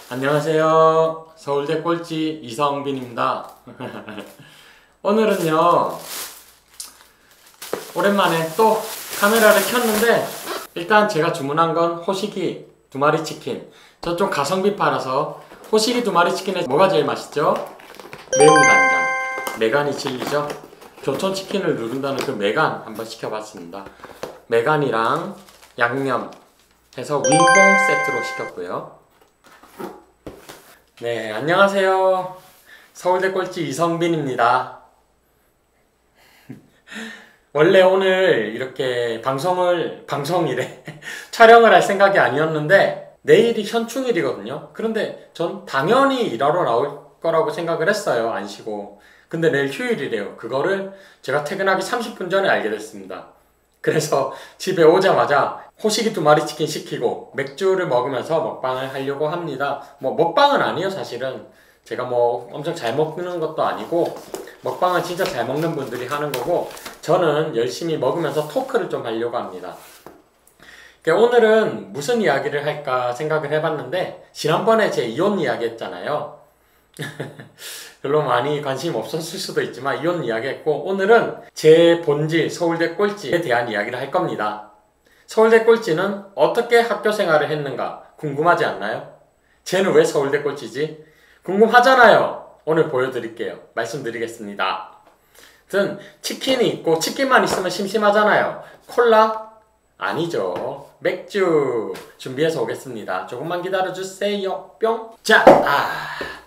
안녕하세요. 서울대 꼴찌 이성빈입니다. 오늘은요, 오랜만에 또 카메라를 켰는데, 일단 제가 주문한 건 호식이 2마리 치킨. 저 좀 가성비 팔아서 호식이 2마리 치킨에 뭐가 제일 맛있죠? 매운 간장. 메간이 진리죠? 교촌 치킨을 누른다는 그 메간 한번 시켜봤습니다. 메간이랑 양념 해서 윙봉 세트로 시켰고요. 네, 안녕하세요. 서울대 꼴찌 이성빈입니다. 원래 오늘 이렇게 방송이래. 촬영을 할 생각이 아니었는데, 내일이 현충일이거든요. 그런데 전 당연히 일하러 나올 거라고 생각을 했어요. 안 쉬고. 근데 내일 휴일이래요. 그거를 제가 퇴근하기 30분 전에 알게 됐습니다. 그래서 집에 오자마자 호식이 2마리 치킨 시키고 맥주를 먹으면서 먹방을 하려고 합니다. 뭐 먹방은 아니에요, 사실은. 제가 뭐 엄청 잘 먹는 것도 아니고, 먹방은 진짜 잘 먹는 분들이 하는 거고, 저는 열심히 먹으면서 토크를 좀 하려고 합니다. 오늘은 무슨 이야기를 할까 생각을 해봤는데, 지난번에 제 이혼 이야기 했잖아요. 별로 많이 관심 없었을 수도 있지만 이혼 이야기 했고, 오늘은 제 본질 서울대 꼴찌에 대한 이야기를 할 겁니다. 서울대 꼴찌는 어떻게 학교 생활을 했는가 궁금하지 않나요? 쟤는 왜 서울대 꼴찌지? 궁금하잖아요. 오늘 보여드릴게요. 말씀드리겠습니다. 아무튼 치킨이 있고, 치킨만 있으면 심심하잖아요. 콜라? 아니죠. 맥주 준비해서 오겠습니다. 조금만 기다려주세요. 뿅! 자,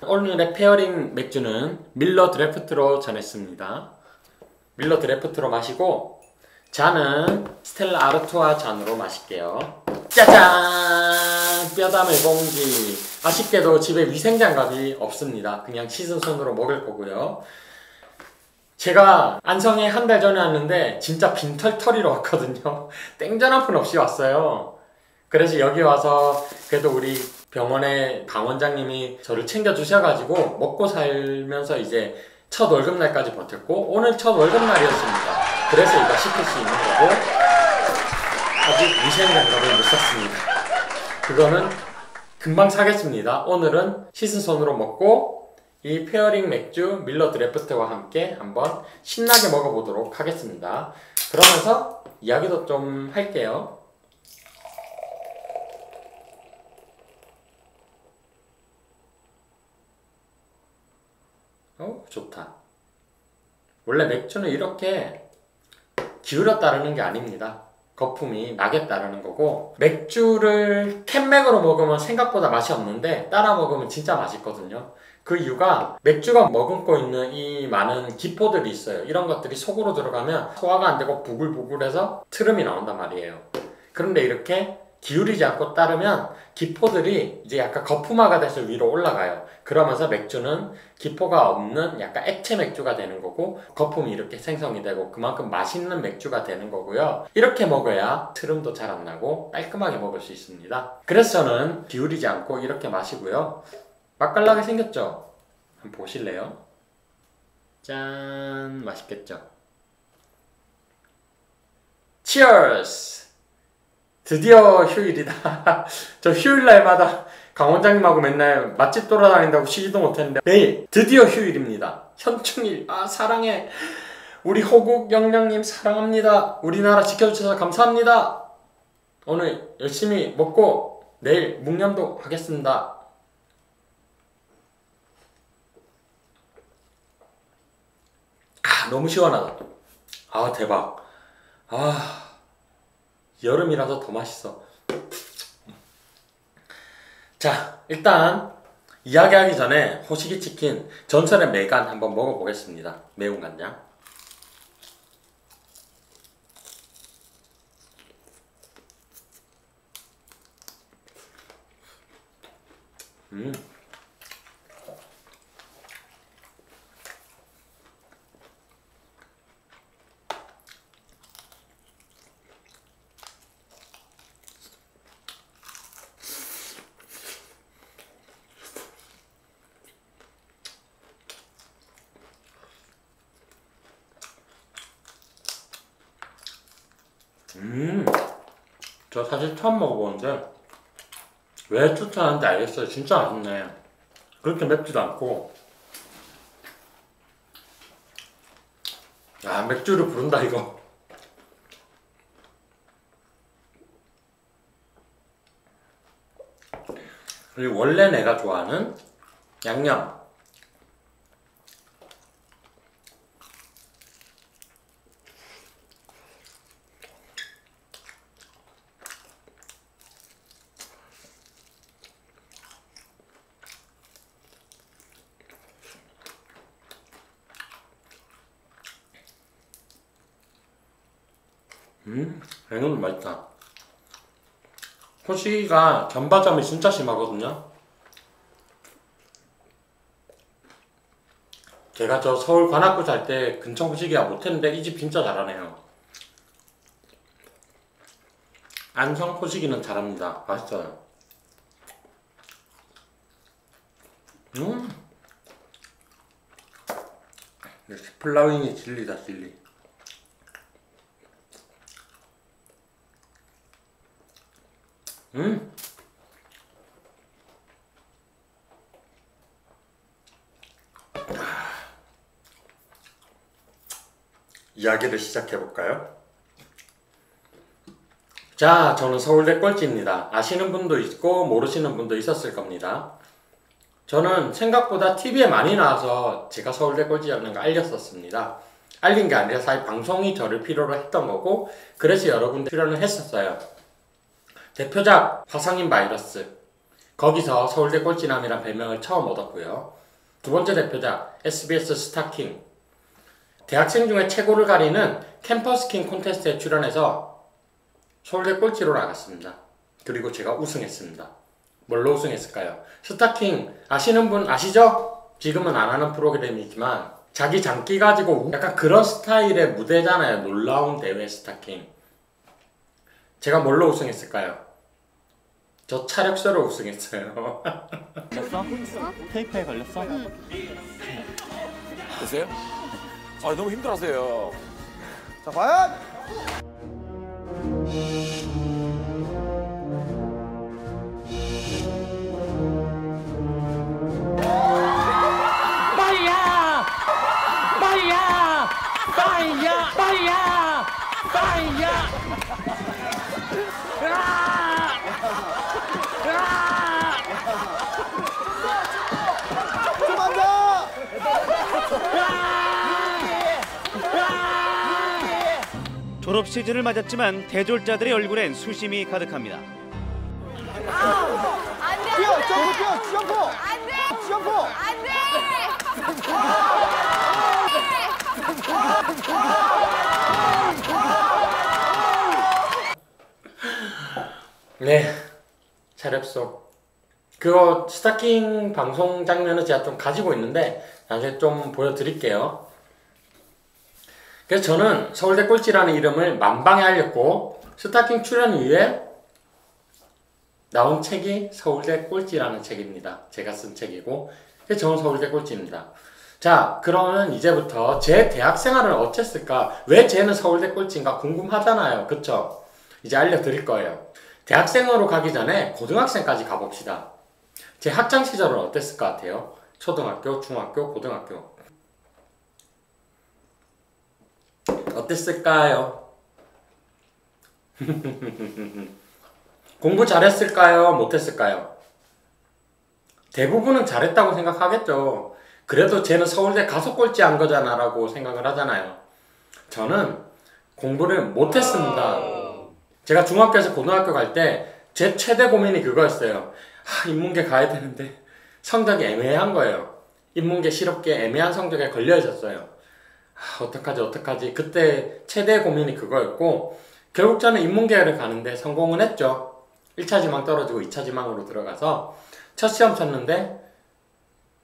오늘의 페어링 맥주는 밀러 드래프트로 전했습니다. 밀러 드래프트로 마시고, 잔은 스텔라 아르투아 잔으로 마실게요. 짜잔! 뼈다물 봉지. 아쉽게도 집에 위생장갑이 없습니다. 그냥 씻은 손으로 먹을 거고요. 제가 안성에 한 달 전에 왔는데 진짜 빈털터리로 왔거든요. 땡전 한 푼 없이 왔어요. 그래서 여기 와서 그래도 우리 병원의 강 원장님이 저를 챙겨주셔가지고 먹고 살면서 이제 첫 월급날까지 버텼고, 오늘 첫 월급날이었습니다. 그래서 이거 시킬 수 있는 거고, 아직 위생장갑을 못 샀습니다. 그거는 금방 사겠습니다. 오늘은 씻은 손으로 먹고, 이 페어링 맥주 밀러 드래프트와 함께 한번 신나게 먹어보도록 하겠습니다. 그러면서 이야기도 좀 할게요. 좋다. 원래 맥주는 이렇게 기울여 따르는 게 아닙니다. 거품이 나게 따르는 거고, 맥주를 캔맥으로 먹으면 생각보다 맛이 없는데 따라 먹으면 진짜 맛있거든요. 그 이유가 맥주가 머금고 있는 이 많은 기포들이 있어요. 이런 것들이 속으로 들어가면 소화가 안 되고 부글부글해서 트름이 나온단 말이에요. 그런데 이렇게 기울이지 않고 따르면 기포들이 이제 약간 거품화가 돼서 위로 올라가요. 그러면서 맥주는 기포가 없는 약간 액체 맥주가 되는 거고, 거품이 이렇게 생성이 되고 그만큼 맛있는 맥주가 되는 거고요. 이렇게 먹어야 트름도 잘 안 나고 깔끔하게 먹을 수 있습니다. 그래서 저는 기울이지 않고 이렇게 마시고요. 맛깔나게 생겼죠? 한번 보실래요? 짠! 맛있겠죠? 치얼스! 드디어 휴일이다. 저 휴일날마다 강 원장님하고 맨날 맛집 돌아다닌다고 쉬지도 못했는데, 내일 드디어 휴일입니다. 현충일. 사랑해. 우리 호국 영령님 사랑합니다. 우리나라 지켜주셔서 감사합니다. 오늘 열심히 먹고 내일 묵념도 하겠습니다. 너무 시원하다. 대박. 여름이라서 더 맛있어. 자, 일단 이야기하기 전에 호식이 치킨 전설의 메간 한번 먹어보겠습니다. 매운 간장. 저 사실 처음 먹어보는데 왜 추천하는지 알겠어요. 진짜 맛있네. 그렇게 맵지도 않고. 아, 맥주를 부른다 이거. 그리고 원래 내가 좋아하는 양념. 이건 맛있다. 호시가 견과점이 진짜 심하거든요. 제가 저 서울 관악구 살 때 근처 호시기야 못했는데 이 집 진짜 잘하네요. 안성 호시기는 잘합니다. 맛있어요. 플라윙이 진리다 진리. 이야기를 시작해볼까요? 자, 저는 서울대 꼴찌입니다. 아시는 분도 있고 모르시는 분도 있었을 겁니다. 저는 생각보다 TV에 많이 나와서 제가 서울대 꼴찌라는 걸 알렸었습니다. 알린 게 아니라 사실 방송이 저를 필요로 했던 거고, 그래서 여러 군데 출연을 했었어요. 대표작 화성인 바이러스, 거기서 서울대 꼴찌남이란 별명을 처음 얻었고요. 두 번째 대표작 SBS 스타킹, 대학생 중에 최고를 가리는 캠퍼스킹 콘테스트에 출연해서 서울대 꼴찌로 나갔습니다. 그리고 제가 우승했습니다. 뭘로 우승했을까요? 스타킹 아시는 분 아시죠? 지금은 안 하는 프로그램이지만 자기 장기 가지고 약간 그런 스타일의 무대잖아요. 놀라운 대회 스타킹. 제가 뭘로 우승했을까요? 저 차력서로 우승했어요. 걸렸어? 테이프에 걸렸어? 보세요? 아, 너무 힘들어하세요. 자, 과연 빠이야! 빠이야! 빠이야! 빠이야! 빠이야! 좀 앉아. 졸업 시즌을 맞았지만 대졸자들의 얼굴엔 수심이 가득합니다. 뛰어, 점프, 뛰어, 점프. 점프. 네, 차력소. 그거 스타킹 방송 장면을 제가 좀 가지고 있는데 나중에 좀 보여드릴게요. 그래서 저는 서울대 꼴찌라는 이름을 만방에 알렸고, 스타킹 출연 이후에 나온 책이 서울대 꼴찌라는 책입니다. 제가 쓴 책이고, 그래서 저는 서울대 꼴찌입니다. 자, 그러면 이제부터 제 대학 생활은 어땠을까? 왜 쟤는 서울대 꼴찌인가 궁금하잖아요. 그쵸? 이제 알려드릴 거예요. 대학생으로 가기 전에 고등학생까지 가봅시다. 제 학창시절은 어땠을 것 같아요? 초등학교, 중학교, 고등학교. 어땠을까요? 공부 잘했을까요? 못했을까요? 대부분은 잘했다고 생각하겠죠. 그래도 쟤는 서울대 가서 꼴찌한 거잖아 라고 생각을 하잖아요. 저는 공부를 못했습니다. 제가 중학교에서 고등학교 갈 때 제 최대 고민이 그거였어요. 인문계 가야 되는데 성적이 애매한 거예요. 인문계 실업계 애매한 성적에 걸려 있었어요. 어떡하지. 그때 최대 고민이 그거였고, 결국 저는 인문계를 가는데 성공은 했죠. 1차 지망 떨어지고 2차 지망으로 들어가서 첫 시험 쳤는데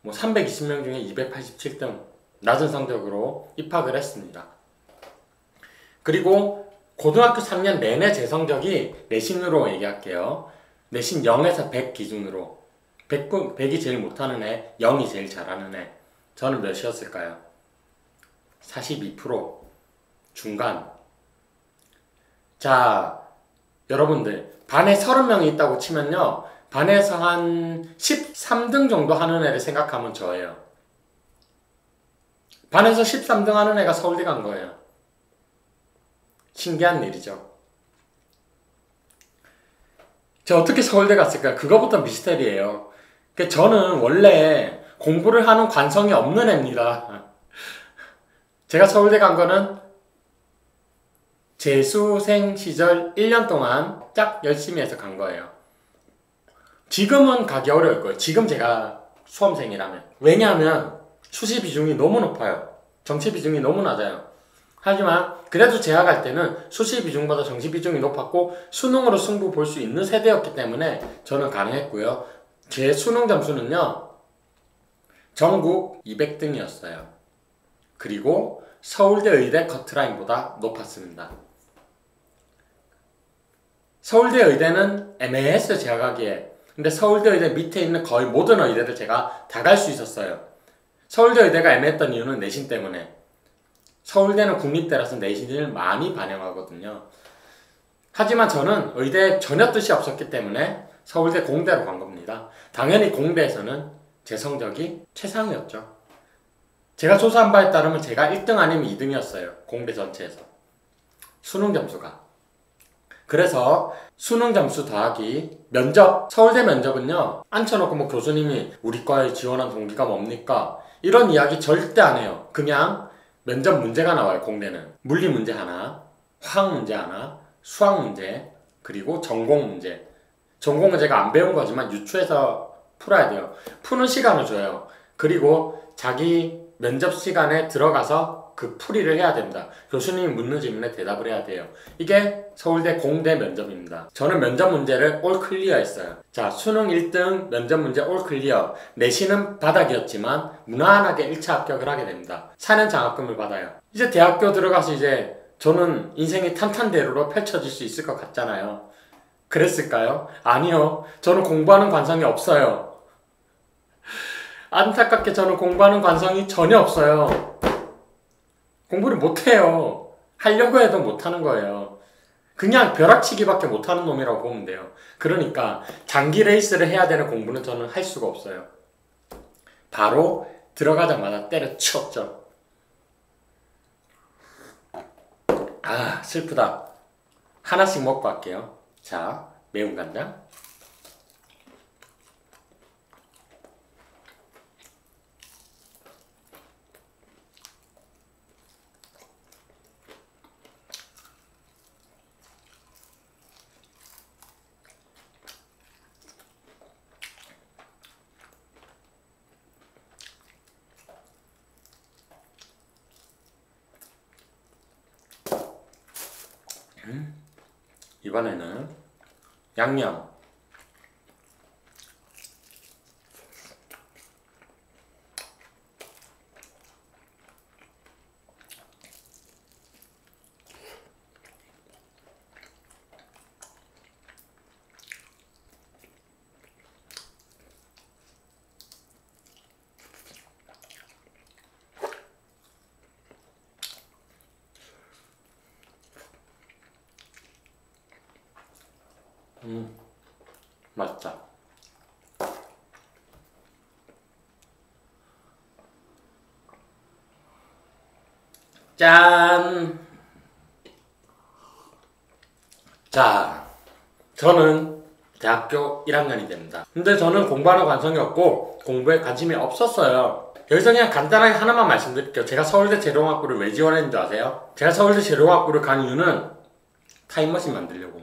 320명 중에 287등, 낮은 성적으로 입학을 했습니다. 그리고 고등학교 3년 내내 제 성적이 내신으로 얘기할게요. 내신 0에서 100 기준으로 100이 제일 못하는 애, 0이 제일 잘하는 애. 저는 몇이었을까요? 42%. 중간. 자, 여러분들 반에 30명이 있다고 치면요, 반에서 한 13등 정도 하는 애를 생각하면 저예요. 반에서 13등 하는 애가 서울대 간 거예요. 신기한 일이죠. 제가 어떻게 서울대 갔을까요? 그거부터 미스터리예요. 저는 원래 공부를 하는 관성이 없는 애입니다. 제가 서울대 간 거는 재수생 시절 1년 동안 짝 열심히 해서 간 거예요. 지금은 가기 어려울 거예요. 지금 제가 수험생이라면. 왜냐하면 수시 비중이 너무 높아요. 정시 비중이 너무 낮아요. 하지만 그래도 제가 갈 때는 수시 비중보다 정시 비중이 높았고 수능으로 승부 볼 수 있는 세대였기 때문에 저는 가능했고요. 제 수능 점수는요, 전국 200등이었어요. 그리고 서울대 의대 커트라인보다 높았습니다. 서울대 의대는 애매했어요, 제가 가기에. 근데 서울대 의대 밑에 있는 거의 모든 의대들 제가 다 갈 수 있었어요. 서울대 의대가 애매했던 이유는 내신 때문에. 서울대는 국립대라서 내신을 많이 반영하거든요. 하지만 저는 의대에 전혀 뜻이 없었기 때문에 서울대 공대로 간 겁니다. 당연히 공대에서는 제 성적이 최상이었죠. 제가 조사한 바에 따르면 제가 1등 아니면 2등이었어요. 공대 전체에서. 수능 점수가. 그래서 수능 점수 더하기 면접, 서울대 면접은요, 앉혀놓고 뭐 교수님이 우리 과에 지원한 동기가 뭡니까? 이런 이야기 절대 안 해요. 그냥 면접 문제가 나와요. 공대는 물리 문제 하나, 화학 문제 하나, 수학 문제, 그리고 전공 문제. 전공 문제가 안 배운 거지만 유추해서 풀어야 돼요. 푸는 시간을 줘요. 그리고 자기 면접 시간에 들어가서 그 풀이를 해야 됩니다. 교수님이 묻는 질문에 대답을 해야 돼요. 이게 서울대 공대 면접입니다. 저는 면접 문제를 올 클리어 했어요. 자, 수능 1등, 면접 문제 올 클리어. 내신은 바닥이었지만 무난하게 1차 합격을 하게 됩니다. 4년 장학금을 받아요. 이제 대학교 들어가서 이제 저는 인생이 탄탄대로로 펼쳐질 수 있을 것 같잖아요. 그랬을까요? 아니요. 저는 공부하는 관성이 없어요. 안타깝게 저는 공부하는 관성이 전혀 없어요. 공부를 못해요. 하려고 해도 못하는 거예요. 그냥 벼락치기밖에 못하는 놈이라고 보면 돼요. 그러니까 장기 레이스를 해야 되는 공부는 저는 할 수가 없어요. 바로 들어가자마자 때려치웠죠. 아, 슬프다. 하나씩 먹고 할게요. 자, 매운 간장. 이번에는 양념. 맛있다. 짠! 자, 저는 대학교 1학년이 됩니다. 근데 저는 공부하는 관성이 없고 공부에 관심이 없었어요. 여기서 그냥 간단하게 하나만 말씀드릴게요. 제가 서울대 재료공학부를 왜 지원했는 줄 아세요? 제가 서울대 재료공학부를 간 이유는 타임머신 만들려고.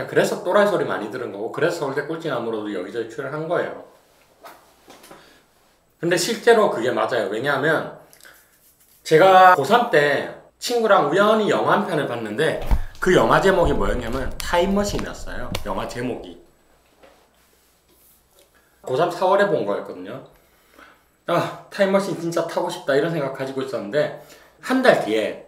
그래서 또라이 소리 많이 들은 거고, 그래서 서울대 꼴찌나무로도 여기저기 출연한 거예요. 근데 실제로 그게 맞아요. 왜냐하면 제가 고3 때 친구랑 우연히 영화 한 편을 봤는데 그 영화 제목이 뭐였냐면 타임머신이었어요. 영화 제목이. 고3 4월에 본 거였거든요. 아, 타임머신 진짜 타고 싶다 이런 생각 가지고 있었는데 한 달 뒤에,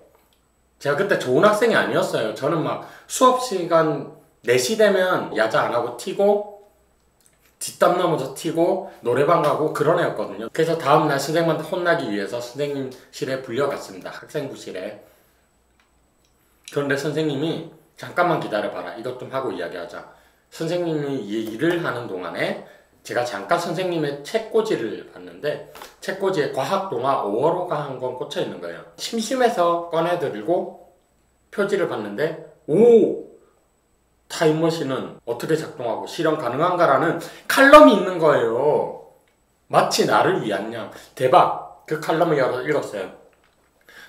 제가 그때 좋은 학생이 아니었어요. 저는 막 수업 시간 4시 되면 야자 안 하고 튀고 뒷담 넘어서 튀고 노래방 가고 그런 애였거든요. 그래서 다음날 선생님한테 혼나기 위해서 선생님실에 불려갔습니다. 학생부실에. 그런데 선생님이 잠깐만 기다려봐라. 이것 좀 하고 이야기하자. 선생님이 이 일을 하는 동안에 제가 잠깐 선생님의 책꽂이를 봤는데 책꽂이에 과학동화 5월호가 한 권 꽂혀 있는 거예요. 심심해서 꺼내들고 표지를 봤는데 오! 타임머신은 어떻게 작동하고 실현 가능한가라는 칼럼이 있는 거예요. 마치 나를 위한 양. 대박! 그 칼럼을 열어 읽었어요.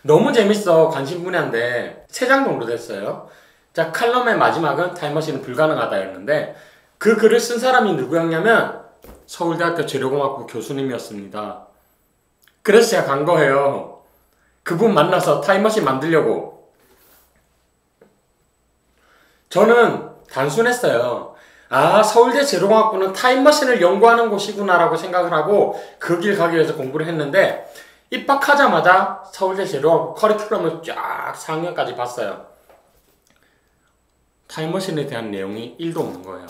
너무 재밌어. 관심 분야인데 3장 정도 됐어요. 자, 칼럼의 마지막은 타임머신은 불가능하다였는데 그 글을 쓴 사람이 누구였냐면 서울대학교 재료공학부 교수님이었습니다. 그래서 제가 간 거예요. 그분 만나서 타임머신 만들려고. 저는 단순했어요. 아, 서울대 재료공학부는 타임머신을 연구하는 곳이구나 라고 생각을 하고 그 길 가기 위해서 공부를 했는데 입학하자마자 서울대 재료공학부 커리큘럼을 쫙 4학년까지 봤어요. 타임머신에 대한 내용이 1도 없는 거예요.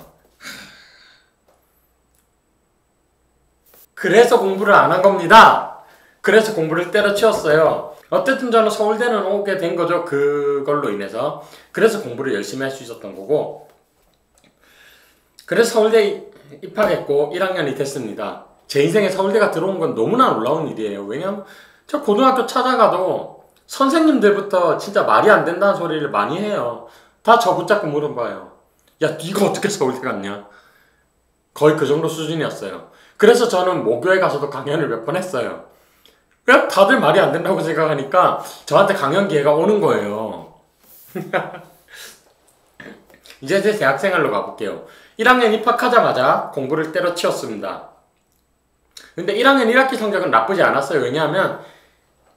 그래서 공부를 안 한 겁니다. 그래서 공부를 때려치웠어요. 어쨌든 저는 서울대는 오게 된 거죠. 그걸로 인해서. 그래서 공부를 열심히 할 수 있었던 거고. 그래서 서울대 입학했고 1학년이 됐습니다. 제 인생에 서울대가 들어온 건 너무나 놀라운 일이에요. 왜냐면 저 고등학교 찾아가도 선생님들부터 진짜 말이 안 된다는 소리를 많이 해요. 다 저 붙잡고 물어봐요. 야, 네가 어떻게 서울대 갔냐? 거의 그 정도 수준이었어요. 그래서 저는 모교에 가서도 강연을 몇 번 했어요. 그냥 다들 말이 안 된다고 생각하니까 저한테 강연 기회가 오는 거예요. 이제 제 대학생활로 가볼게요. 1학년 입학하자마자 공부를 때려치웠습니다. 근데 1학년 1학기 성적은 나쁘지 않았어요. 왜냐하면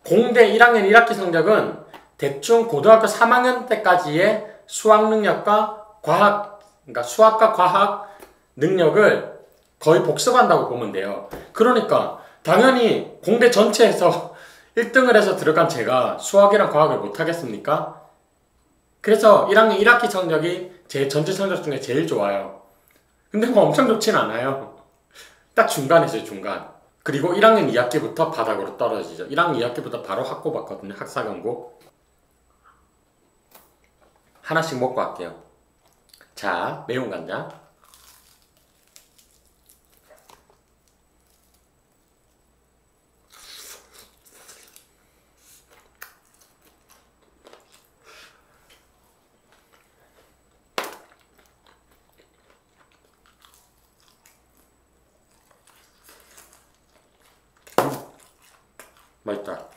공대 1학년 1학기 성적은 대충 고등학교 3학년 때까지의 수학 능력과 과학, 그러니까 수학과 과학 능력을 거의 복습한다고 보면 돼요. 그러니까 당연히 공대 전체에서 1등을 해서 들어간 제가 수학이랑 과학을 못하겠습니까? 그래서 1학년 1학기 성적이 제 전체 성적 중에 제일 좋아요. 근데 뭐 엄청 좋진 않아요. 딱 중간에 있어요, 중간. 그리고 1학년 2학기부터 바닥으로 떨어지죠. 1학년 2학기부터 바로 학고 받거든요, 학사경고. 하나씩 먹고 갈게요. 자, 매운 간장. 맛있다.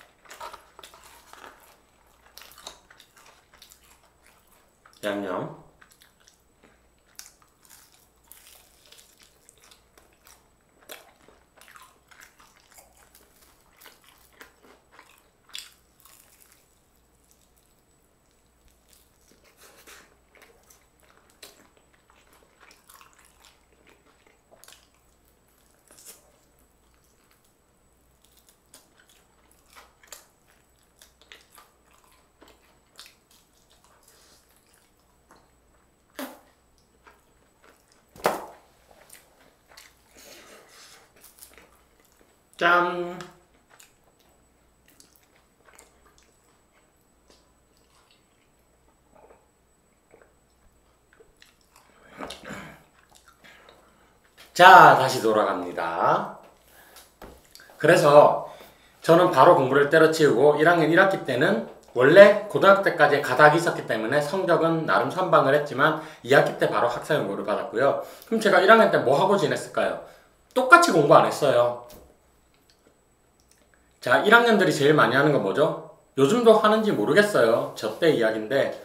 양념. 짠! 자, 다시 돌아갑니다. 그래서 저는 바로 공부를 때려치우고 1학년 1학기 때는 원래 고등학교 때까지 가닥이 있었기 때문에 성적은 나름 선방을 했지만 2학기 때 바로 학사연구를 받았고요. 그럼 제가 1학년 때 뭐 하고 지냈을까요? 똑같이 공부 안 했어요. 자, 1학년들이 제일 많이 하는 건 뭐죠? 요즘도 하는지 모르겠어요. 저 때 이야기인데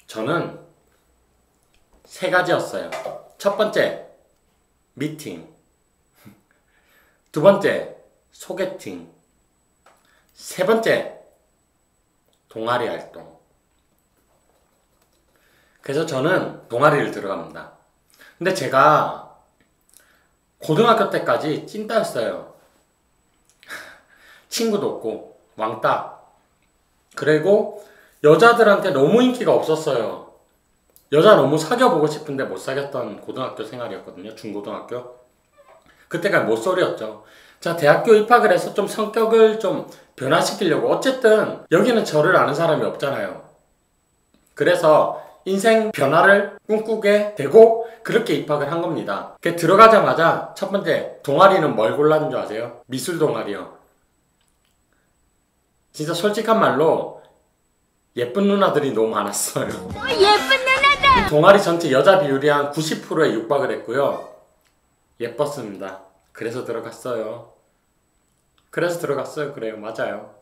저는 3가지였어요. 첫 번째, 미팅. 두 번째, 소개팅. 세 번째, 동아리 활동. 그래서 저는 동아리를 들어갑니다. 근데 제가 고등학교 때까지 찐따였어요. 친구도 없고 왕따. 그리고 여자들한테 너무 인기가 없었어요. 여자 너무 사귀어보고 싶은데 못 사귀었던 고등학교 생활이었거든요. 중고등학교. 그때가 모쏠이었죠. 자, 대학교 입학을 해서 좀 성격을 좀 변화시키려고. 어쨌든 여기는 저를 아는 사람이 없잖아요. 그래서 인생 변화를 꿈꾸게 되고 그렇게 입학을 한 겁니다. 들어가자마자 첫 번째 동아리는 뭘 골랐는 줄 아세요? 미술 동아리요. 진짜 솔직한 말로 예쁜 누나들이 너무 많았어요. 예쁜 누나들! 동아리 전체 여자 비율이 한 90%에 육박을 했고요. 예뻤습니다. 그래서 들어갔어요. 그래요. 맞아요.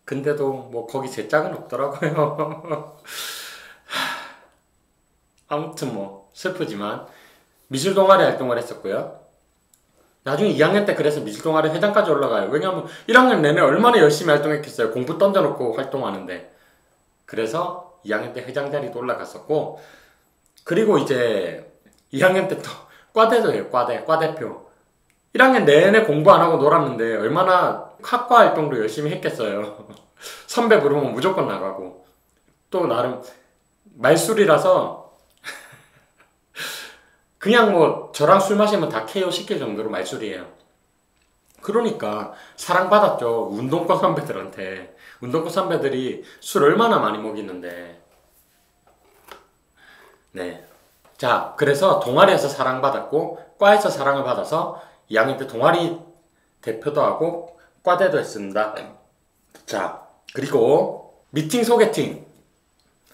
근데도 뭐 거기 제 짝은 없더라고요. 아무튼 뭐 슬프지만 미술 동아리 활동을 했었고요. 나중에 2학년 때 그래서 미술 동아리 회장까지 올라가요. 왜냐하면 1학년 내내 얼마나 열심히 활동했겠어요. 공부 던져놓고 활동하는데. 그래서 2학년 때 회장 자리도 올라갔었고, 그리고 이제 2학년 때 또 과대도 해요. 과대표. 1학년 내내 공부 안 하고 놀았는데 얼마나 학과 활동도 열심히 했겠어요. 선배 부르면 무조건 나가고. 또 나름 말술이라서 그냥 뭐 저랑 술 마시면 다 KO 시킬 정도로 말술이에요. 그러니까 사랑받았죠. 운동권 선배들한테. 운동권 선배들이 술 얼마나 많이 먹이는데. 네. 자, 그래서 동아리에서 사랑받았고 과에서 사랑을 받아서 2학년 때 동아리 대표도 하고 과대도 했습니다. 자, 그리고 미팅 소개팅.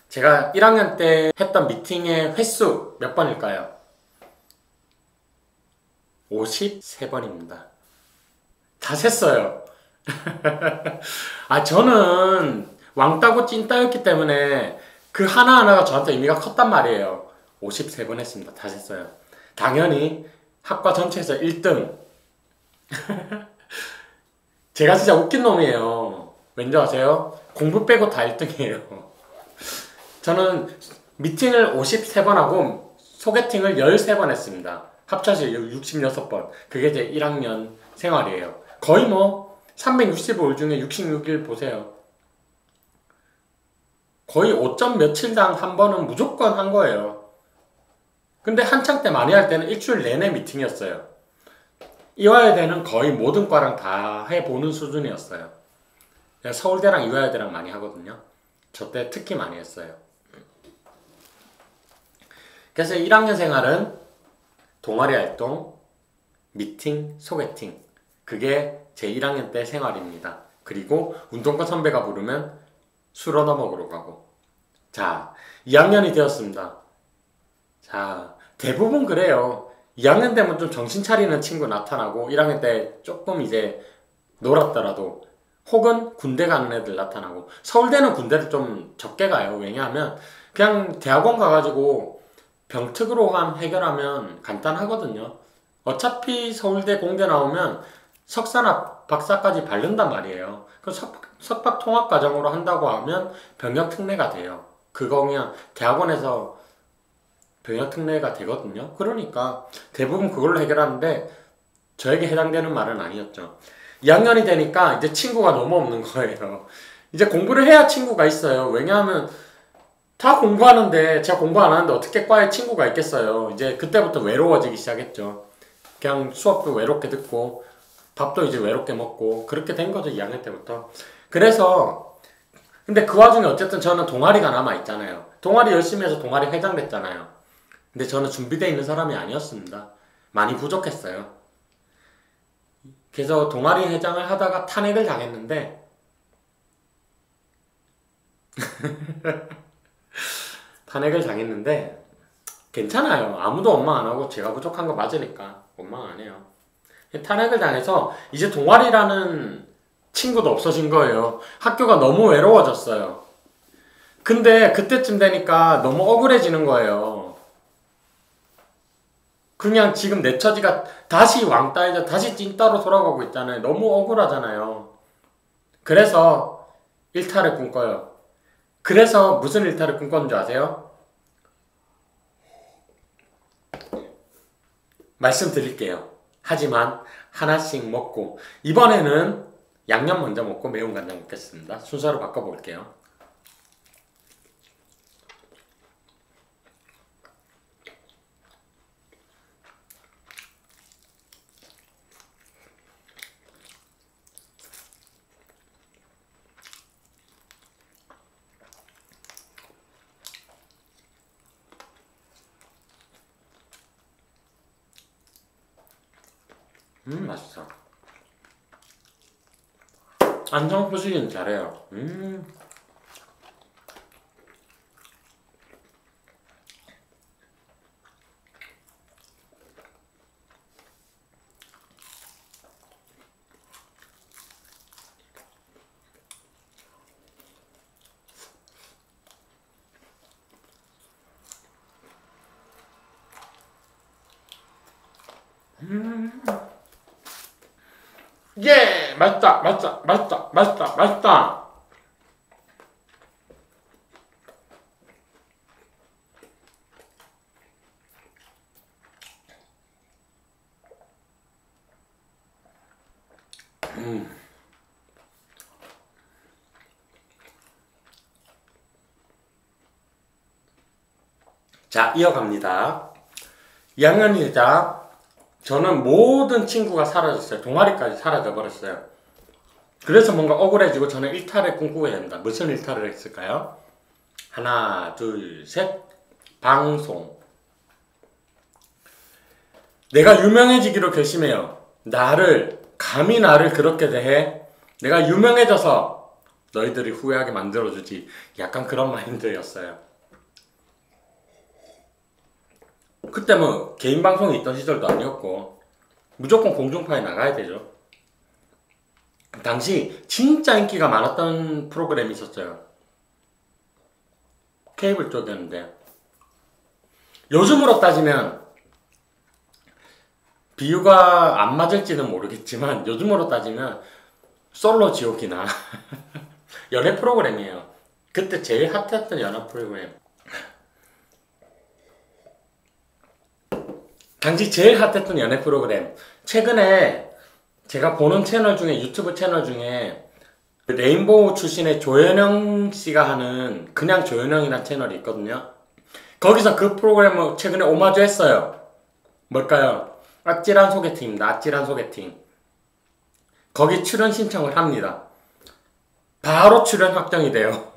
제가 1학년 때 했던 미팅의 횟수 몇 번일까요? 53번입니다. 다 셌어요. 저는 왕따고 찐따였기 때문에 그 하나하나가 저한테 의미가 컸단 말이에요. 53번 했습니다. 다 셌어요. 당연히 학과 전체에서 1등. 제가 진짜 웃긴 놈이에요. 왠지 아세요? 공부 빼고 다 1등이에요. 저는 미팅을 53번 하고 소개팅을 13번 했습니다. 합쳐서 66번. 그게 제 1학년 생활이에요. 거의 뭐 365일 중에 66일 보세요. 거의 5점 며칠당 한 번은 무조건 한 거예요. 근데 한창 때 많이 할 때는 일주일 내내 미팅이었어요. 이화여대는 거의 모든 과랑 다 해보는 수준이었어요. 서울대랑 이화여대랑 많이 하거든요. 저 때 특히 많이 했어요. 그래서 1학년 생활은 동아리 활동, 미팅, 소개팅. 그게 제 1학년 때 생활입니다. 그리고 운동권 선배가 부르면 술 얻어 먹으러 가고. 자, 2학년이 되었습니다. 자, 대부분 그래요. 2학년 되면 좀 정신 차리는 친구 나타나고 1학년 때 조금 이제 놀았더라도 혹은 군대 가는 애들 나타나고. 서울대는 군대를 좀 적게 가요. 왜냐하면 그냥 대학원 가가지고 병특으로만 해결하면 간단하거든요. 어차피 서울대 공대 나오면 석사나 박사까지 바른단 말이에요. 그 석박 통합 과정으로 한다고 하면 병역 특례가 돼요. 그거 그냥 대학원에서 병역 특례가 되거든요. 그러니까 대부분 그걸로 해결하는데 저에게 해당되는 말은 아니었죠. 2학년이 되니까 이제 친구가 너무 없는 거예요. 이제 공부를 해야 친구가 있어요. 왜냐하면 다 공부하는데 제가 공부 안 하는데 어떻게 과에 친구가 있겠어요. 이제 그때부터 외로워지기 시작했죠. 그냥 수업도 외롭게 듣고 밥도 이제 외롭게 먹고 그렇게 된 거죠. 2학년 때부터. 그래서 근데 그 와중에 어쨌든 저는 동아리가 남아있잖아요. 동아리 열심히 해서 동아리 회장 됐잖아요. 근데 저는 준비되어 있는 사람이 아니었습니다. 많이 부족했어요. 그래서 동아리 회장을 하다가 탄핵을 당했는데 탄핵을 당했는데 괜찮아요. 아무도 원망 안 하고 제가 부족한 거 맞으니까 원망 안 해요. 탄핵을 당해서 이제 동아리라는 친구도 없어진 거예요. 학교가 너무 외로워졌어요. 근데 그때쯤 되니까 너무 억울해지는 거예요. 그냥 지금 내 처지가 다시 왕따이자 다시 찐따로 돌아가고 있잖아요. 너무 억울하잖아요. 그래서 일탈을 꿈꿔요. 그래서 무슨 일탈을 꿈꿨는 줄 아세요? 말씀드릴게요. 하지만 하나씩 먹고 이번에는 양념 먼저 먹고 매운 간장 먹겠습니다. 순서로 바꿔볼게요. 맛있어. 안성 부시긴 잘해요. 예! 맛있다! 맛있다! 맛있다! 맛있다! 맛있다! 자, 이어갑니다. 2학년이자 저는 모든 친구가 사라졌어요. 동아리까지 사라져버렸어요. 그래서 뭔가 억울해지고 저는 일탈을 꿈꾸게 됩니다. 무슨 일탈을 했을까요? 하나, 둘, 셋. 방송. 내가 유명해지기로 결심해요. 감히 나를 그렇게 대해 내가 유명해져서 너희들이 후회하게 만들어주지. 약간 그런 마인드였어요. 그때 뭐 개인 방송이 있던 시절도 아니었고 무조건 공중파에 나가야 되죠. 당시 진짜 인기가 많았던 프로그램이 있었어요. 케이블 쪽이었는데 요즘으로 따지면 비유가 안 맞을지는 모르겠지만 요즘으로 따지면 솔로 지옥이나 연애 프로그램이에요. 그때 제일 핫했던 연애 프로그램. 당시 제일 핫했던 연애 프로그램. 최근에 제가 보는 채널 중에 유튜브 채널 중에 레인보우 출신의 조연영 씨가 하는 그냥 조연영이라는 채널이 있거든요. 거기서 그 프로그램을 최근에 오마주 했어요. 뭘까요? 아찔한 소개팅입니다. 아찔한 소개팅. 거기 출연 신청을 합니다. 바로 출연 확정이 돼요.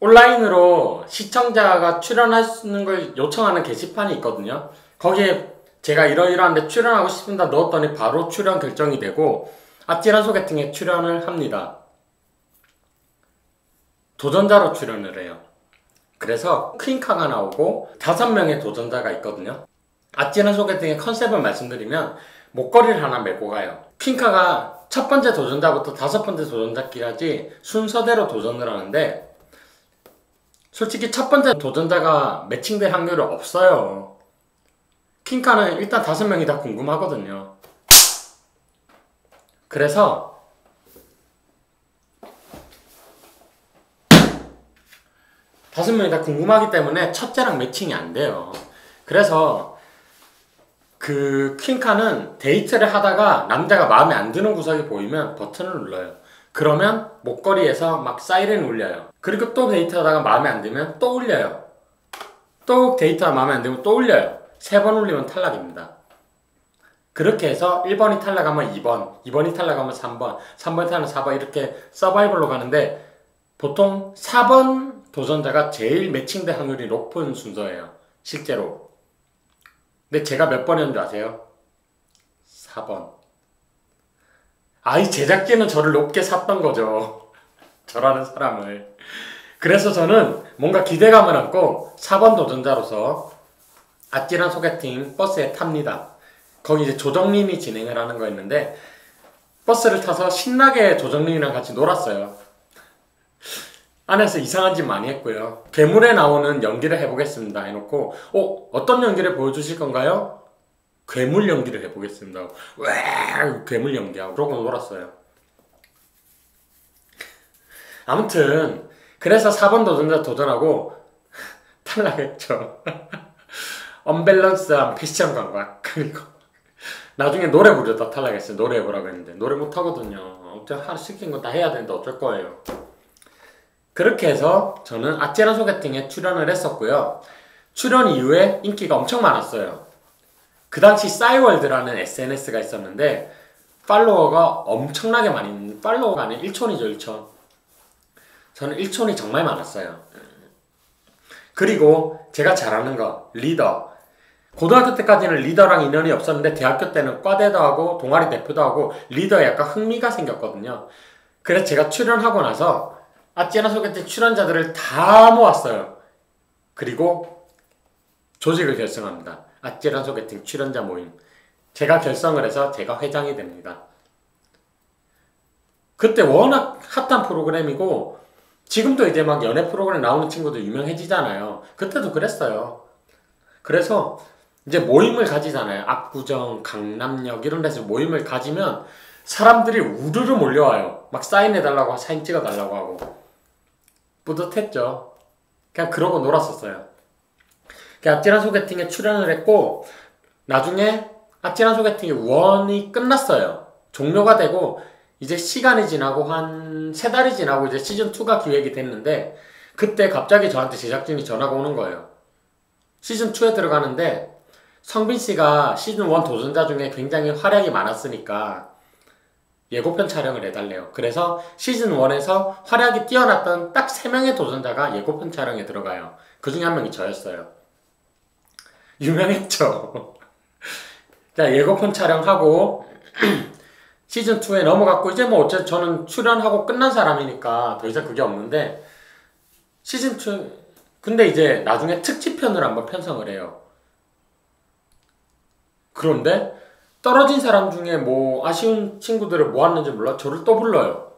온라인으로 시청자가 출연하는 걸 요청하는 게시판이 있거든요. 거기에 제가 이러이러한데 출연하고 싶습니다 넣었더니 바로 출연 결정이 되고 아찔한 소개팅에 출연을 합니다. 도전자로 출연을 해요. 그래서 퀸카가 나오고 5명의 도전자가 있거든요. 아찔한 소개팅의 컨셉을 말씀드리면 목걸이를 하나 메고 가요. 퀸카가 첫 번째 도전자부터 5번째 도전자까지 순서대로 도전을 하는데 솔직히 첫 번째 도전자가 매칭될 확률이 없어요. 퀸카는 일단 5명이 다 궁금하거든요. 그래서 5명이 다 궁금하기 때문에 첫째랑 매칭이 안 돼요. 그래서 그 퀸카는 데이트를 하다가 남자가 마음에 안 드는 구석이 보이면 버튼을 눌러요. 그러면 목걸이에서 막 사이렌 울려요. 그리고 또 데이트하다가 마음에 안 들면 또 울려요. 또 데이트하다 마음에 안 들면 또 울려요. 3번 울리면 탈락입니다. 그렇게 해서 1번이 탈락하면 2번, 2번이 탈락하면 3번, 3번이 탈락하면 4번 이렇게 서바이벌로 가는데 보통 4번 도전자가 제일 매칭될 확률이 높은 순서예요. 실제로. 근데 제가 몇 번이었는 줄 아세요? 4번. 이 제작진은 저를 높게 샀던 거죠. 저라는 사람을. 그래서 저는 뭔가 기대감을 안고 4번 도전자로서 아찔한 소개팅 버스에 탑니다. 거기 이제 조정님이 진행을 하는 거였는데 버스를 타서 신나게 조정님이랑 같이 놀았어요. 안에서 이상한 짓 많이 했고요. 괴물에 나오는 연기를 해보겠습니다 해놓고 어떤 연기를 보여주실 건가요? 괴물 연기를 해보겠습니다. 와 괴물 연기하고 그러고 놀았어요. 아무튼 그래서 4번 도전자 도전하고 탈락했죠. 언밸런스한 패션 감각. 그리고 나중에 노래 부르다 탈락했어요. 노래 해보라고 했는데 노래 못하거든요. 아무튼 하나 시킨 거 다 해야 되는데 어쩔 거예요. 그렇게 해서 저는 아찔한 소개팅에 출연을 했었고요. 출연 이후에 인기가 엄청 많았어요. 그 당시 싸이월드라는 SNS가 있었는데 팔로워가 엄청나게 많이, 팔로워가 아니라 1촌이죠 1촌. 저는 1촌이 정말 많았어요. 그리고 제가 잘하는 거 리더. 고등학교 때까지는 리더랑 인연이 없었는데 대학교 때는 과대도 하고 동아리 대표도 하고 리더에 약간 흥미가 생겼거든요. 그래서 제가 출연하고 나서 아찌나 소개팅 출연자들을 다 모았어요. 그리고 조직을 결성합니다. 아찌나 소개팅 출연자 모임. 제가 결성을 해서 제가 회장이 됩니다. 그때 워낙 핫한 프로그램이고 지금도 이제 막 연애 프로그램 나오는 친구도 유명해지잖아요. 그때도 그랬어요. 그래서 이제 모임을 가지잖아요. 압구정, 강남역 이런 데서 모임을 가지면 사람들이 우르르 몰려와요. 막 사인해달라고 사진 찍어달라고 하고. 뿌듯했죠. 그냥 그러고 놀았었어요. 아찔한 소개팅에 출연을 했고 나중에 아찔한 소개팅이 원이 끝났어요. 종료가 되고 이제 시간이 지나고 한 3달이 지나고 이제 시즌2가 기획이 됐는데 그때 갑자기 저한테 제작진이 전화가 오는 거예요. 시즌2에 들어가는데 성빈씨가 시즌1 도전자 중에 굉장히 활약이 많았으니까 예고편 촬영을 해달래요. 그래서 시즌1에서 활약이 뛰어났던 딱 3명의 도전자가 예고편 촬영에 들어가요. 그 중에 한 명이 저였어요. 유명했죠. 자, 예고편 촬영하고 시즌2에 넘어갔고 이제 뭐 어쨌든 저는 출연하고 끝난 사람이니까 더 이상 그게 없는데 시즌2 근데 이제 나중에 특집편을 한번 편성을 해요. 그런데 떨어진 사람 중에 뭐 아쉬운 친구들을 모았는지 몰라 저를 또 불러요.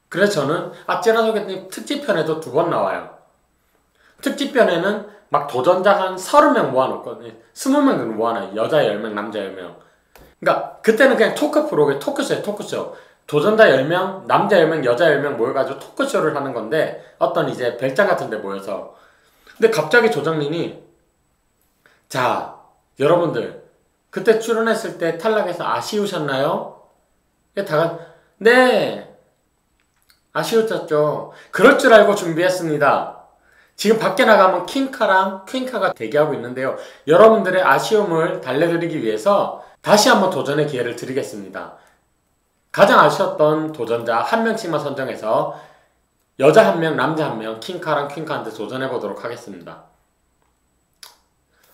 그래서 저는 아찔한 소개팅 특집편에도 2번 나와요. 특집편에는 막 도전자 한 30명 모아놓거든요. 20명을 모아놔요. 여자 10명, 남자 10명. 그러니까 그때는 그냥 토크 프로그램, 토크쇼예요. 토크쇼. 도전자 10명, 남자 10명, 여자 10명 모여가지고 토크쇼를 하는 건데 어떤 이제 별장 같은 데 모여서 근데 갑자기 조정민이 자, 여러분들 그때 출연했을 때 탈락해서 아쉬우셨나요? 다가 네 아쉬웠죠. 그럴 줄 알고 준비했습니다. 지금 밖에 나가면 킹카랑 퀸카가 대기하고 있는데요. 여러분들의 아쉬움을 달래드리기 위해서 다시 한번 도전의 기회를 드리겠습니다. 가장 아쉬웠던 도전자 1명씩만 선정해서 여자 1명, 남자 1명, 킹카랑 퀸카한테 도전해보도록 하겠습니다.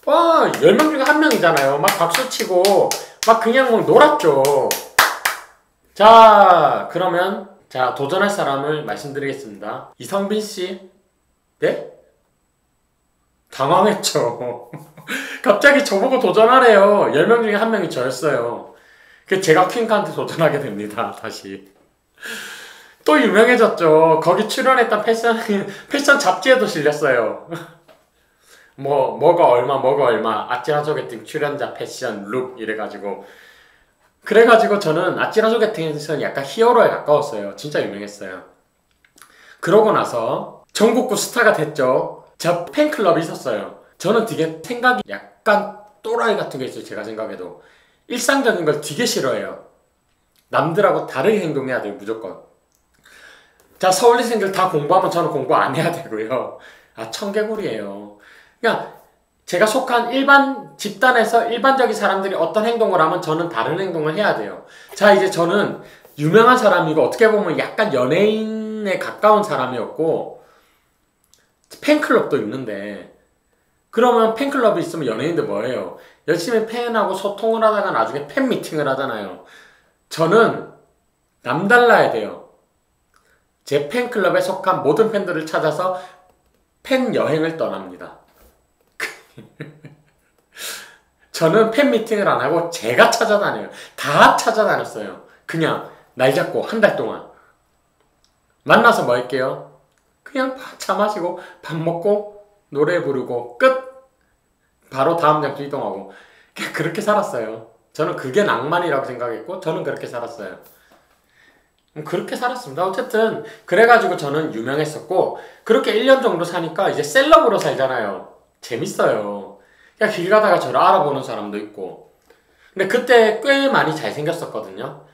와, 10명 중에 1명이잖아요. 막 박수치고 막 그냥 막 놀았죠. 자, 그러면 자 도전할 사람을 말씀드리겠습니다. 이성빈씨. 네? 당황했죠. 갑자기 저보고 도전하래요. 10명 중에 1명이 저였어요. 그래서 제가 퀸카한테 도전하게 됩니다. 다시. 또 유명해졌죠. 거기 출연했던 패션 잡지에도 실렸어요. 뭐가 얼마 아찔한 소개팅 출연자 패션 룩 이래가지고 그래가지고 저는 아찔한 소개팅에서는 약간 히어로에 가까웠어요. 진짜 유명했어요. 그러고 나서 전국구 스타가 됐죠. 저 팬클럽이 있었어요. 저는 되게 생각이 약간 또라이 같은 게 있어요. 제가 생각해도 일상적인 걸 되게 싫어해요. 남들하고 다르게 행동해야 돼요. 무조건. 자, 서울대생들 다 공부하면 저는 공부 안 해야 되고요. 아, 청개구리예요. 그러니까 제가 속한 일반 집단에서 일반적인 사람들이 어떤 행동을 하면 저는 다른 행동을 해야 돼요. 자, 이제 저는 유명한 사람이고 어떻게 보면 약간 연예인에 가까운 사람이었고 팬클럽도 있는데 그러면 팬클럽이 있으면 연예인들 뭐예요? 열심히 팬하고 소통을 하다가 나중에 팬 미팅을 하잖아요. 저는 남달라야 돼요. 제 팬클럽에 속한 모든 팬들을 찾아서 팬 여행을 떠납니다. 저는 팬 미팅을 안 하고 제가 찾아다녀요. 다 찾아다녔어요. 그냥 날 잡고 한 달 동안 만나서 뭐 할게요? 그냥 차 마시고 밥 먹고 노래 부르고 끝! 바로 다음 장소 이동하고 그렇게 살았어요. 저는 그게 낭만이라고 생각했고 저는 그렇게 살았어요. 그렇게 살았습니다. 어쨌든 그래가지고 저는 유명했었고 그렇게 1년 정도 사니까 이제 셀럽으로 살잖아요. 재밌어요. 그냥 길 가다가 저를 알아보는 사람도 있고 근데 그때 꽤 많이 잘생겼었거든요.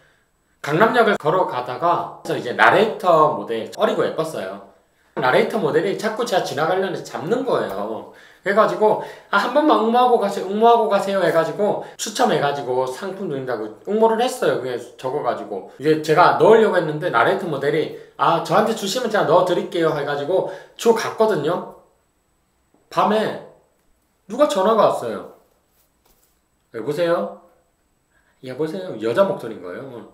강남역을 걸어가다가 그래서 이제 나레이터 모델 어리고 예뻤어요. 나레이터 모델이 자꾸 제가 지나가려는 잡는 거예요. 그래가지고 한 번만 응모하고 가세요 해가지고 추첨해가지고 상품 드린다고 응모를 했어요. 그게 적어가지고 이제 제가 넣으려고 했는데 나레이터 모델이 저한테 주시면 제가 넣어드릴게요 해가지고 줘 갔거든요. 밤에 누가 전화가 왔어요. 여보세요? 여보세요? 여자 목소리인 거예요.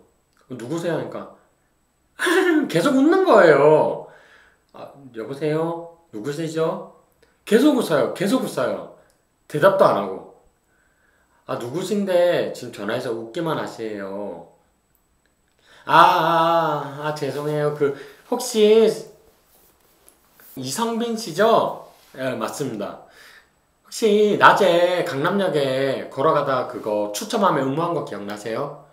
누구세요? 하니까 계속 웃는 거예요. 아, 여보세요? 누구시죠? 계속 웃어요. 계속 웃어요. 대답도 안 하고. 아, 누구신데 지금 전화해서 웃기만 하세요. 죄송해요. 혹시 이성빈 씨죠? 예, 맞습니다. 혹시 낮에 강남역에 걸어가다 그거 추첨하면 응모한 거 기억나세요?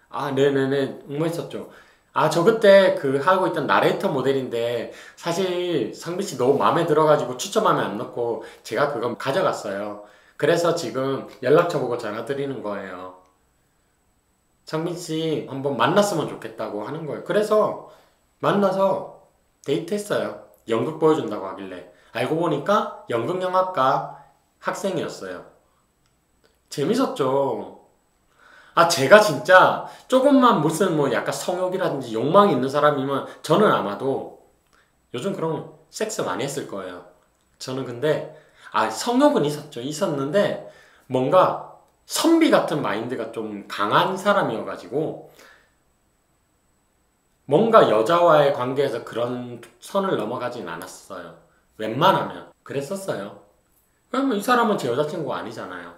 아, 네네네. 응모했었죠. 아, 저 그때 하고 있던 나레이터 모델인데 사실 성빈 씨 너무 마음에 들어가지고 추첨하면 안 넣고 제가 그거 가져갔어요. 그래서 지금 연락처 보고 전화 드리는 거예요. 성빈 씨 한번 만났으면 좋겠다고 하는 거예요. 그래서 만나서 데이트했어요. 연극 보여준다고 하길래. 알고 보니까 연극영화과 학생이었어요. 재밌었죠. 아, 제가 진짜 조금만 무슨 약간 성욕이라든지 욕망이 있는 사람이면 저는 아마도 요즘 그런 섹스 많이 했을 거예요. 저는 근데 성욕은 있었는데 뭔가 선비 같은 마인드가 좀 강한 사람이어가지고 뭔가 여자와의 관계에서 그런 선을 넘어가진 않았어요. 웬만하면 그랬었어요. 그러면 이 사람은 제 여자친구가 아니잖아요.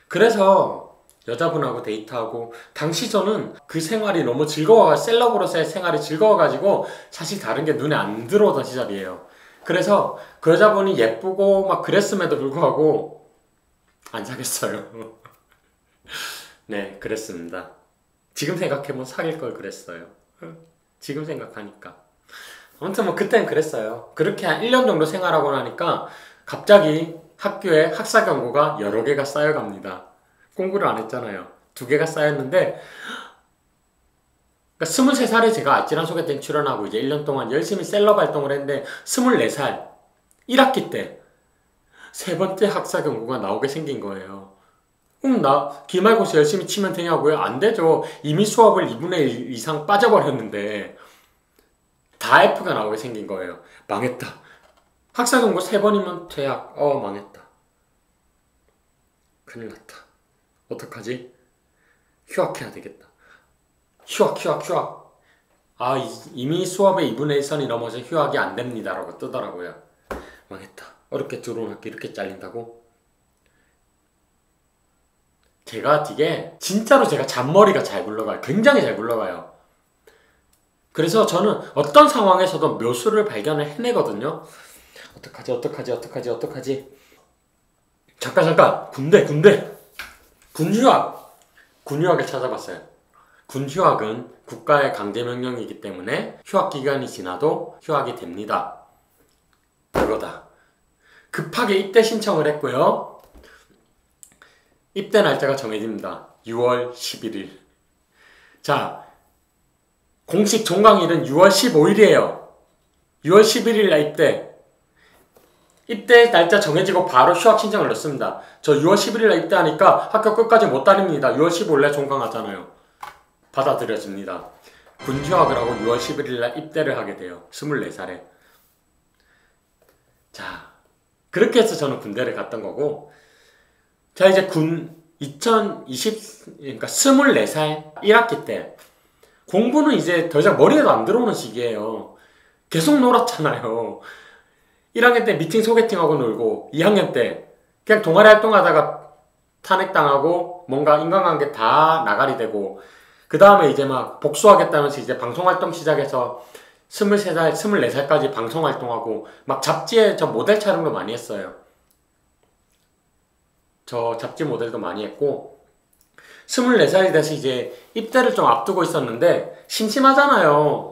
그래서 여자분하고 데이트하고 당시 저는 그 생활이 너무 셀럽으로서의 생활이 즐거워가지고 사실 다른 게 눈에 안 들어오던 시절이에요. 그래서 그 여자분이 예쁘고 막 그랬음에도 불구하고 안 사귀었어요. 네, 그랬습니다. 지금 생각해보면 사귈 걸 그랬어요. 지금 생각하니까. 아무튼 그땐 그랬어요. 그렇게 한 1년 정도 생활하고 나니까 갑자기 학교에 학사 경고가 여러 개가 쌓여갑니다. 공부를 안 했잖아요. 2개가 쌓였는데, 그러니까 23살에 제가 아찔한 소개팅 출연하고 이제 1년 동안 열심히 셀럽 활동을 했는데 24살 1학기 때 3번째 학사 경고가 나오게 생긴 거예요. 나 기말고사 열심히 치면 되냐고요? 안 되죠. 이미 수업을 2분의 1 이상 빠져버렸는데 다 F가 나오게 생긴 거예요. 망했다. 학사 경고 3번이면 퇴학. 망했다. 큰일 났다. 어떡하지? 휴학해야 되겠다. 휴학. 이미 수업의 2분의 1선이 넘어서 휴학이 안 됩니다. 라고 뜨더라고요. 망했다. 어렵게 들어온 학기 이렇게 잘린다고? 제가 진짜로 제가 잔머리가 잘 굴러가요. 굉장히 잘 굴러가요. 그래서 저는 어떤 상황에서도 묘수를 발견을 해내거든요. 어떡하지? 잠깐. 군휴학을 찾아봤어요. 군휴학은 국가의 강제명령이기 때문에 휴학기간이 지나도 휴학이 됩니다. 그거다. 급하게 입대 신청을 했고요. 입대 날짜가 정해집니다. 6월 11일. 자, 공식 종강일은 6월 15일이에요. 6월 11일 날 입대 날짜 정해지고 바로 휴학 신청을 넣습니다. 저 6월 11일 날 입대하니까 학교 끝까지 못 다닙니다. 6월 15일 날 종강하잖아요. 받아들여집니다. 군휴학을 하고 6월 11일 날 입대를 하게 돼요. 24살에. 자, 그렇게 해서 저는 군대를 갔던 거고, 자, 이제 그러니까 24살 1학기 때 공부는 이제 더 이상 머리에도 안 들어오는 시기예요. 계속 놀았잖아요. 1학년 때 미팅 소개팅하고 놀고, 2학년 때 그냥 동아리 활동하다가 탄핵당하고 뭔가 인간관계 다 나가리 되고, 그 다음에 이제 막 복수하겠다면서 이제 방송활동 시작해서 23살, 24살까지 방송활동하고 막 잡지에 저 모델 촬영도 많이 했어요. 저 잡지 모델도 많이 했고, 24살이 돼서 이제 입대를 좀 앞두고 있었는데 심심하잖아요.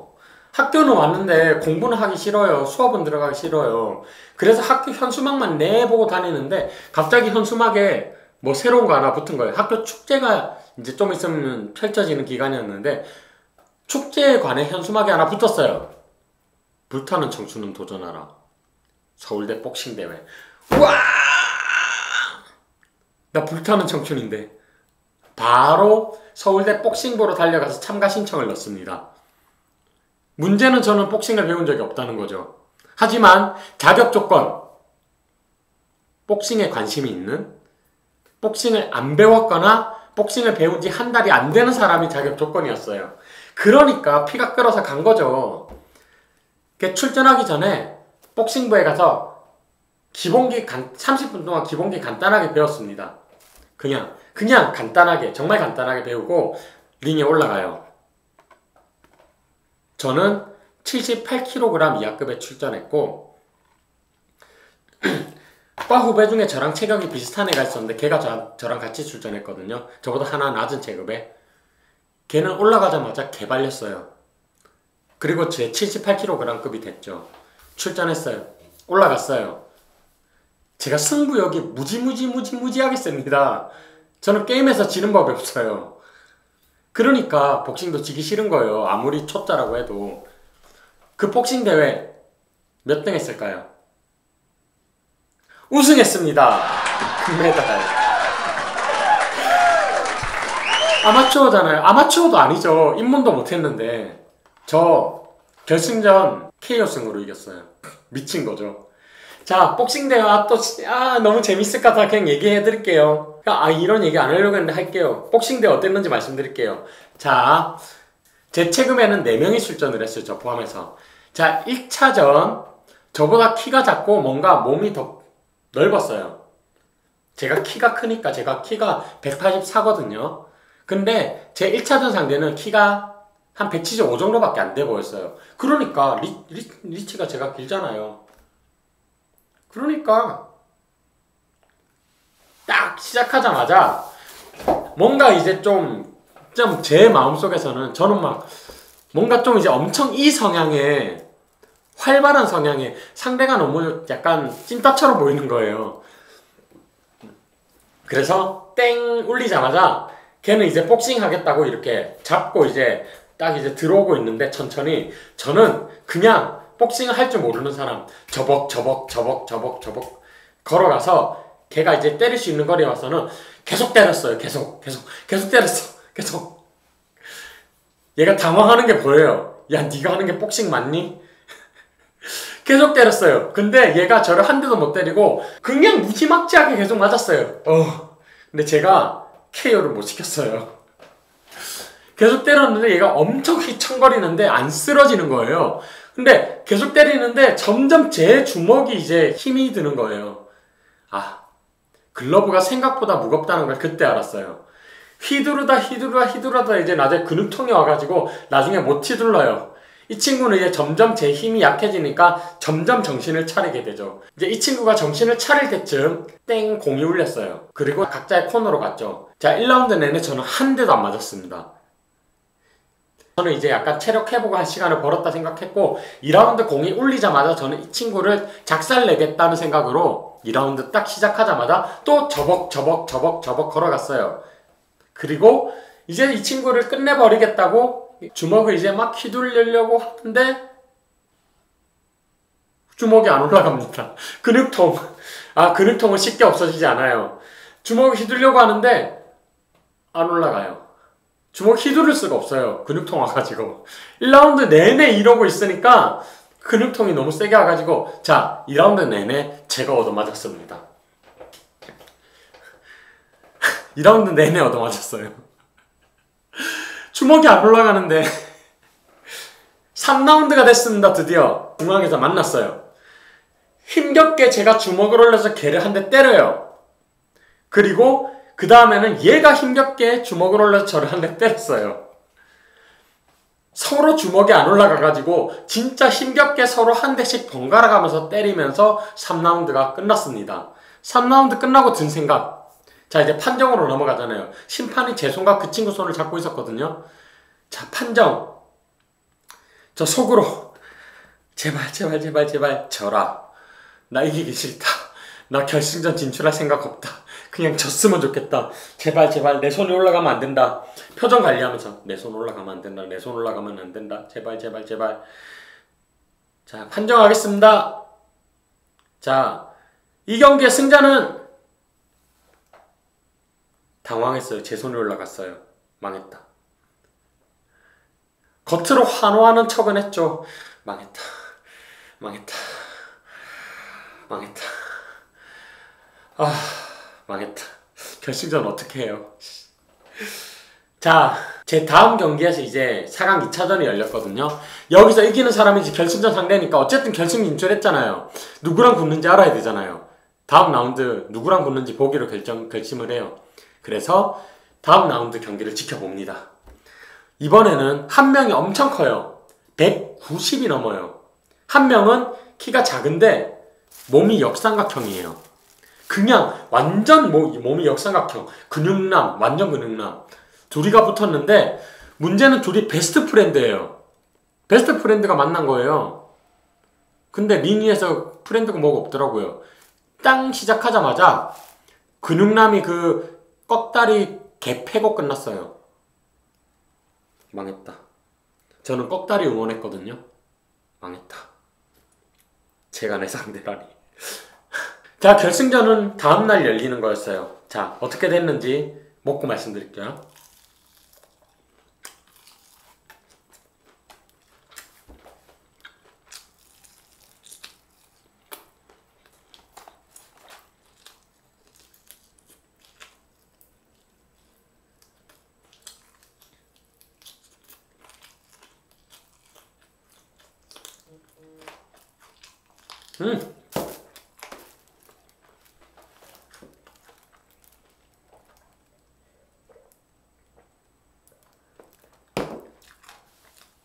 학교는 왔는데 공부는 하기 싫어요. 수업은 들어가기 싫어요. 그래서 학교 현수막만 내보고 다니는데 갑자기 현수막에 뭐 새로운 거 하나 붙은 거예요. 학교 축제가 이제 좀 있으면 펼쳐지는 기간이었는데 축제에 관해 현수막이 하나 붙었어요. 불타는 청춘은 도전하라. 서울대 복싱 대회. 우와! 나 불타는 청춘인데 바로 서울대 복싱부로 달려가서 참가 신청을 넣습니다. 문제는 저는 복싱을 배운 적이 없다는 거죠. 하지만 자격 조건, 복싱에 관심이 있는 복싱을 안 배웠거나 복싱을 배운 지 한 달이 안 되는 사람이 자격 조건이었어요. 그러니까 피가 끓어서 간 거죠. 출전하기 전에 복싱부에 가서 기본기 30분 동안 기본기 간단하게 배웠습니다. 그냥 간단하게, 정말 간단하게 배우고 링에 올라가요. 저는 78kg 이하급에 출전했고 과 후배 중에 저랑 체격이 비슷한 애가 있었는데 걔가 저랑 같이 출전했거든요. 저보다 하나 낮은 체급에. 걔는 올라가자마자 개발렸어요. 그리고 제 78kg급이 됐죠. 출전했어요. 올라갔어요. 제가 승부욕이 무지하게 셉니다. 저는 게임에서 지는 법이 없어요. 그러니까 복싱도 지기 싫은 거예요. 아무리 초짜라고 해도. 그 복싱 대회 몇 등 했을까요? 우승했습니다. 금메달. 아마추어잖아요. 아마추어도 아니죠. 입문도 못했는데 저 결승전 KO승으로 이겼어요. 미친 거죠. 자, 복싱 대회 또 너무 재밌을 것 같아. 그냥 얘기해 드릴게요. 이런 얘기 안 하려고 했는데 할게요. 복싱 대회 어땠는지 말씀드릴게요. 자, 제 체급에는 4명이 출전을 했어요. 저 포함해서. 자, 1차전 저보다 키가 작고 뭔가 몸이 더 넓었어요. 제가 키가 크니까 제가 키가 184거든요. 근데 제 1차전 상대는 키가 한 175 정도밖에 안 돼 보였어요. 그러니까 리치가 제가 길잖아요. 그러니까 딱 시작하자마자 뭔가 이제 좀 제 마음속에서는 저는 막 뭔가 좀 이제 엄청 이 성향의 활발한 성향의 상대가 너무 약간 찐따처럼 보이는 거예요. 그래서 땡 울리자마자 걔는 이제 복싱 하겠다고 이렇게 잡고 이제 딱 이제 들어오고 있는데 천천히 저는 그냥 복싱을 할 줄 모르는 사람 저벅 걸어가서 걔가 이제 때릴 수 있는 거리에 와서는 계속 때렸어요. 계속 때렸어. 계속. 얘가 당황하는 게 보여요. 야, 네가 하는 게 복싱 맞니? 계속 때렸어요. 근데 얘가 저를 한 대도 못 때리고 그냥 무지막지하게 계속 맞았어요. 근데 제가 KO를 못 시켰어요. 계속 때렸는데 얘가 엄청 휘청거리는데 안 쓰러지는 거예요. 근데 계속 때리는데 점점 제 주먹이 이제 힘이 드는 거예요. 글러브가 생각보다 무겁다는 걸 그때 알았어요. 휘두르다 이제 나중에 근육통이 와가지고 나중에 못 휘둘러요. 이 친구는 이제 점점 제 힘이 약해지니까 점점 정신을 차리게 되죠. 이제 이 친구가 정신을 차릴 때쯤 땡 공이 울렸어요. 그리고 각자의 코너로 갔죠. 자, 1라운드 내내 저는 한 대도 안 맞았습니다. 저는 이제 약간 체력 회복할 시간을 벌었다 생각했고 2라운드 공이 울리자마자 저는 이 친구를 작살내겠다는 생각으로 2라운드 딱 시작하자마자 또 저벅 걸어갔어요. 그리고 이제 이 친구를 끝내버리겠다고 주먹을 이제 막 휘둘리려고 하는데 주먹이 안 올라갑니다. 근육통은 쉽게 없어지지 않아요. 주먹을 휘두르려고 하는데 안 올라가요. 주먹 휘두를 수가 없어요. 근육통 와가지고 1라운드 내내 이러고 있으니까 근육통이 너무 세게 와가지고 자, 2라운드 내내 제가 얻어맞았습니다. 2라운드 내내 얻어맞았어요. 주먹이 안 올라가는데 3라운드가 됐습니다. 드디어 중앙에서 만났어요. 힘겹게 제가 주먹을 올려서 걔를 한 대 때려요. 그리고 그 다음에는 얘가 힘겹게 주먹을 올려서 저를 한 대 때렸어요. 서로 주먹이 안 올라가가지고 진짜 힘겹게 서로 한 대씩 번갈아 가면서 때리면서 3라운드가 끝났습니다. 3라운드 끝나고 든 생각. 자, 이제 판정으로 넘어가잖아요. 심판이 제 손과 그 친구 손을 잡고 있었거든요. 자, 판정. 저 속으로 제발 져라. 나 이기기 싫다. 나 결승전 진출할 생각 없다. 그냥 졌으면 좋겠다. 제발 내 손이 올라가면 안 된다. 표정 관리하면서 내 손 올라가면 안 된다. 내 손 올라가면 안 된다. 제발. 자, 판정하겠습니다. 자, 이 경기의 승자는 당황했어요. 제 손이 올라갔어요. 망했다. 겉으로 환호하는 척은 했죠. 망했다. 망했다. 결승전 어떻게 해요? 자, 제 다음 경기에서 이제 4강 2차전이 열렸거든요. 여기서 이기는 사람이 이제 결승전 상대니까 어쨌든 결승 진출했잖아요. 누구랑 붙는지 알아야 되잖아요. 다음 라운드 누구랑 붙는지 보기로 결심을 해요. 그래서 다음 라운드 경기를 지켜봅니다. 이번에는 한 명이 엄청 커요. 190이 넘어요. 한 명은 키가 작은데 몸이 역삼각형이에요. 그냥 완전 몸이 역삼각형. 근육남, 완전 근육남. 둘이가 붙었는데 문제는 둘이 베스트 프렌드예요. 베스트 프렌드가 만난 거예요. 근데 링 위에서 프렌드가 뭐가 없더라고요. 땅 시작하자마자 근육남이 그 꺽다리 개 패고 끝났어요. 망했다. 저는 꺽다리 응원했거든요. 망했다. 제가 내 상대라니. 자, 결승전은 다음날 열리는 거였어요. 자, 어떻게 됐는지 먹고 말씀드릴게요.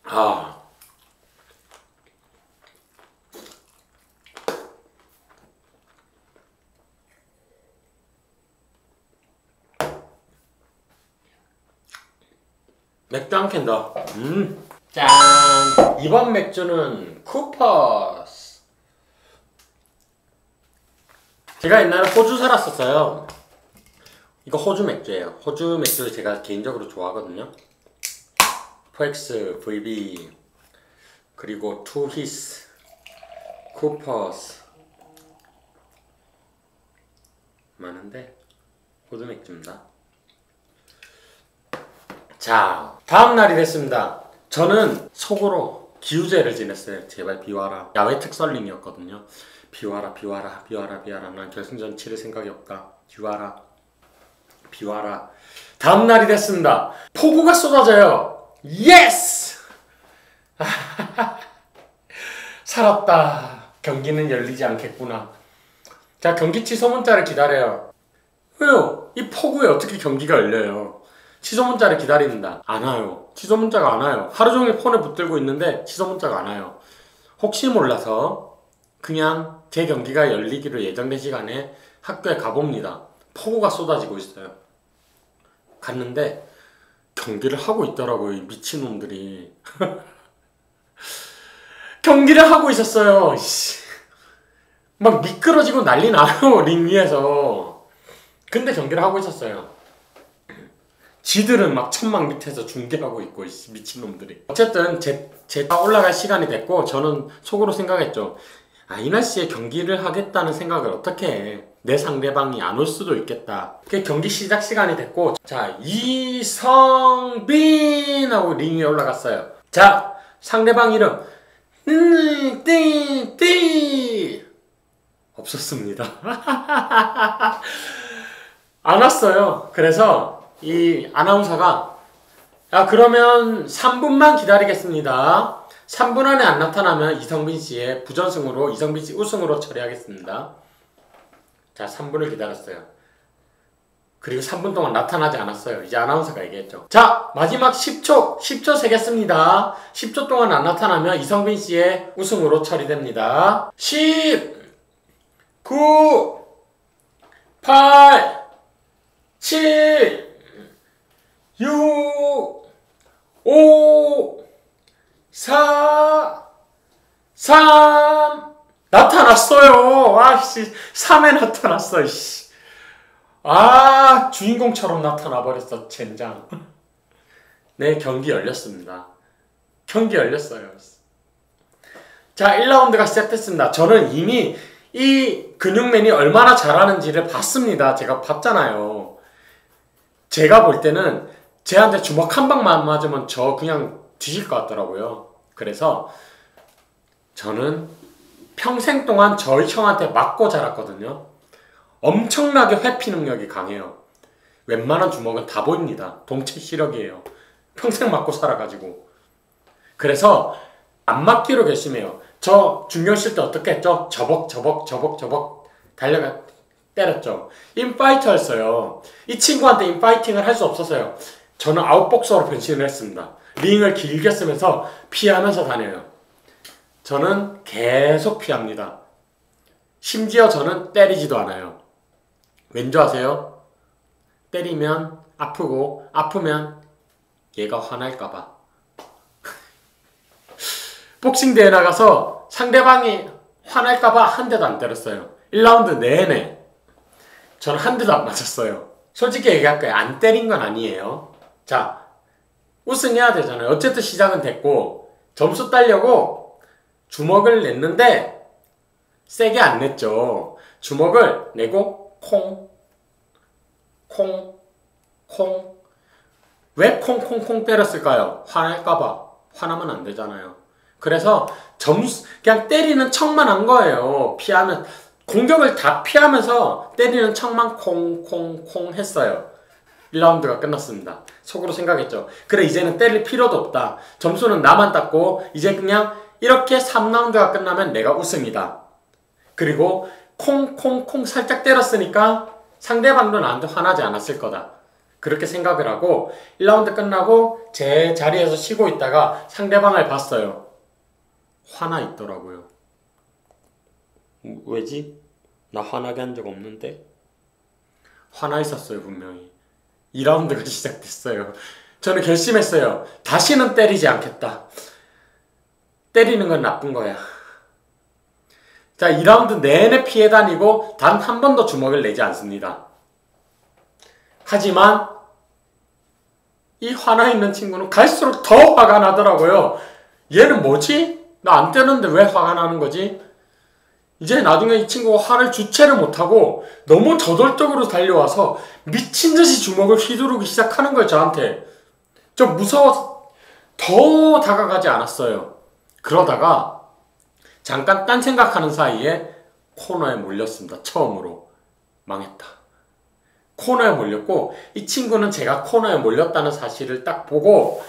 아, 맥주 한 캔 더. 짠! 이번 맥주는 쿠퍼스. 제가 옛날에 호주 살았었어요. 이거 호주 맥주예요. 호주 맥주를 제가 개인적으로 좋아하거든요. 포엑스, VB, 그리고 투히스, 쿠퍼스 많은데 호주 맥주입니다. 자, 다음 날이 됐습니다. 저는 속으로 기우제를 지냈어요. 제발 비와라. 야외 특설링이었거든요. 비와라, 비와라, 비와라, 비와라. 난 결승전 치를 생각이 없다. 비와라, 비와라. 다음 날이 됐습니다. 폭우가 쏟아져요. 예스! 살았다. 경기는 열리지 않겠구나. 자, 경기 취소 문자를 기다려요. 왜요? 이 폭우에 어떻게 경기가 열려요? 취소 문자를 기다립니다. 안 와요. 취소 문자가 안 와요. 하루 종일 폰에 붙들고 있는데 취소 문자가 안 와요. 혹시 몰라서 그냥 제 경기가 열리기로 예정된 시간에 학교에 가봅니다. 폭우가 쏟아지고 있어요. 갔는데 경기를 하고 있더라고요. 이 미친놈들이. 경기를 하고 있었어요. 막 미끄러지고 난리 나요. 링 위에서. 근데 경기를 하고 있었어요. 지들은 막 천막 밑에서 중계하고 있고, 미친놈들이. 어쨌든 제가 올라갈 시간이 됐고 저는 속으로 생각했죠. 아, 이 날씨에 경기를 하겠다는 생각을 어떻게 해. 내 상대방이 안 올 수도 있겠다. 그 경기 시작 시간이 됐고, 자, 이성빈 하고 링 위에 올라갔어요. 자, 상대방 이름 띠 없었습니다. 안 왔어요. 그래서 이 아나운서가, 야, 그러면 3분만 기다리겠습니다. 3분 안에 안 나타나면 이성빈 씨의 부전승으로, 이성빈 씨 우승으로 처리하겠습니다. 자, 3분을 기다렸어요. 그리고 3분 동안 나타나지 않았어요. 이제 아나운서가 얘기했죠. 자, 마지막 10초 세겠습니다. 10초 동안 안 나타나면 이성빈 씨의 우승으로 처리됩니다. 10, 9, 8, 7, 6, 5, 4, 3, 나타났어요. 아씨, 3에 나타났어. 이씨. 아, 주인공처럼 나타나 버렸어. 젠장. 네, 경기 열렸습니다. 경기 열렸어요. 자, 1라운드가 시작됐습니다. 저는 이미 이 근육맨이 얼마나 잘하는지를 봤습니다. 제가 봤잖아요. 제가 볼 때는 쟤한테 주먹 한 방만 맞으면 저 그냥 뒤질 것 같더라고요. 그래서 저는 평생 동안 저희 형한테 맞고 자랐거든요. 엄청나게 회피 능력이 강해요. 웬만한 주먹은 다 보입니다. 동체 시력이에요. 평생 맞고 살아가지고. 그래서 안 맞기로 결심해요. 저 중경 쉴 때 어떻게 했죠? 저벅 달려가 때렸죠. 인파이터였어요. 이 친구한테 인파이팅을 할 수 없었어요. 저는 아웃복서로 변신을 했습니다. 링을 길게 쓰면서 피하면서 다녀요. 저는 계속 피합니다. 심지어 저는 때리지도 않아요. 왠지 아세요? 때리면 아프고 아프면 얘가 화날까봐. 복싱 대회 나가서 상대방이 화날까봐 한 대도 안 때렸어요. 1라운드 내내 저는 한 대도 안 맞았어요. 솔직히 얘기할까요? 안 때린 건 아니에요. 자, 우승해야 되잖아요. 어쨌든 시작은 됐고 점수 따려고 주먹을 냈는데 세게 안 냈죠. 주먹을 내고 콩 왜 콩콩콩 때렸을까요? 화날까봐. 화나면 안 되잖아요. 그래서 그냥 때리는 척만 한 거예요. 공격을 다 피하면서 때리는 척만 콩콩콩 했어요. 1라운드가 끝났습니다. 속으로 생각했죠. 그래, 이제는 때릴 필요도 없다. 점수는 나만 땄고 이제 그냥 이렇게 3라운드가 끝나면 내가 우승이다. 그리고 콩콩콩 살짝 때렸으니까 상대방도 나한테 화나지 않았을 거다. 그렇게 생각을 하고 1라운드 끝나고 제 자리에서 쉬고 있다가 상대방을 봤어요. 화나 있더라고요. 왜지? 나 화나게 한 적 없는데? 화나 있었어요, 분명히. 2라운드가 시작됐어요. 저는 결심했어요. 다시는 때리지 않겠다. 때리는 건 나쁜 거야. 자, 2라운드 내내 피해 다니고 단 한 번도 주먹을 내지 않습니다. 하지만 이 화나 있는 친구는 갈수록 더 화가 나더라고요. 얘는 뭐지? 나 안 때렸는데 왜 화가 나는 거지? 이제 나중에 이 친구가 화를 주체를 못하고 너무 저돌적으로 달려와서 미친듯이 주먹을 휘두르기 시작하는 거예요, 저한테. 저 무서워서 더 다가가지 않았어요. 그러다가 잠깐 딴 생각하는 사이에 코너에 몰렸습니다. 처음으로. 망했다. 코너에 몰렸고 이 친구는 제가 코너에 몰렸다는 사실을 딱 보고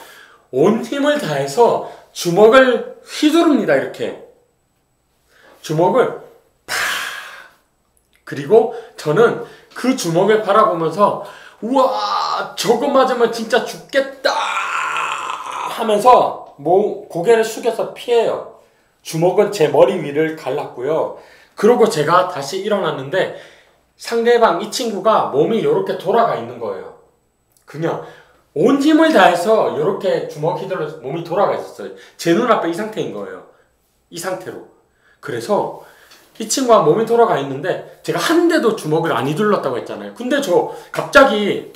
온 힘을 다해서 주먹을 휘두릅니다. 이렇게. 주먹을 팍! 그리고 저는 그 주먹을 바라보면서 우와, 저거 맞으면 진짜 죽겠다 하면서 고개를 숙여서 피해요. 주먹은 제 머리 위를 갈랐고요. 그러고 제가 다시 일어났는데 상대방 이 친구가 몸이 이렇게 돌아가 있는 거예요. 그냥 온 힘을 다해서 이렇게 주먹 휘둘러서 몸이 돌아가 있었어요. 제 눈앞에 이 상태인 거예요. 이 상태로. 그래서 이 친구가 몸이 돌아가 있는데 제가 한 대도 주먹을 안 휘둘렀다고 했잖아요. 근데 저 갑자기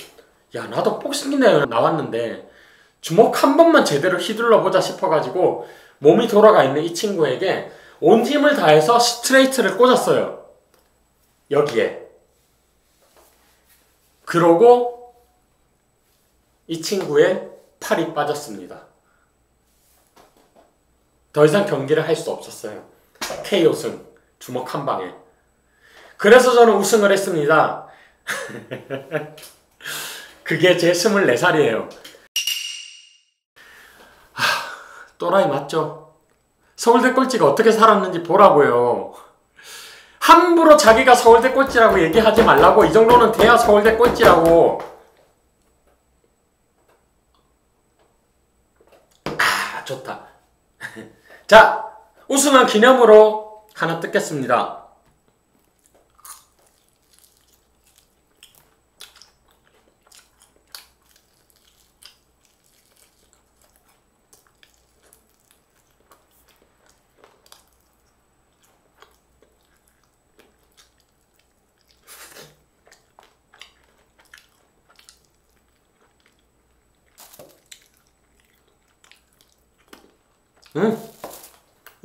야, 나도 복싱 대회 나왔는데 주먹 한 번만 제대로 휘둘러 보자 싶어가지고 몸이 돌아가 있는 이 친구에게 온 힘을 다해서 스트레이트를 꽂았어요. 여기에. 그러고 이 친구의 팔이 빠졌습니다. 더 이상 경기를 할 수 없었어요. KO 승. 주먹 한 방에. 그래서 저는 우승을 했습니다. 그게 제 24살이에요. 또라이 맞죠? 서울대 꼴찌가 어떻게 살았는지 보라고요. 함부로 자기가 서울대 꼴찌라고 얘기하지 말라고. 이 정도는 돼야 서울대 꼴찌라고. 좋다. 자, 우승한 기념으로 하나 뜯겠습니다.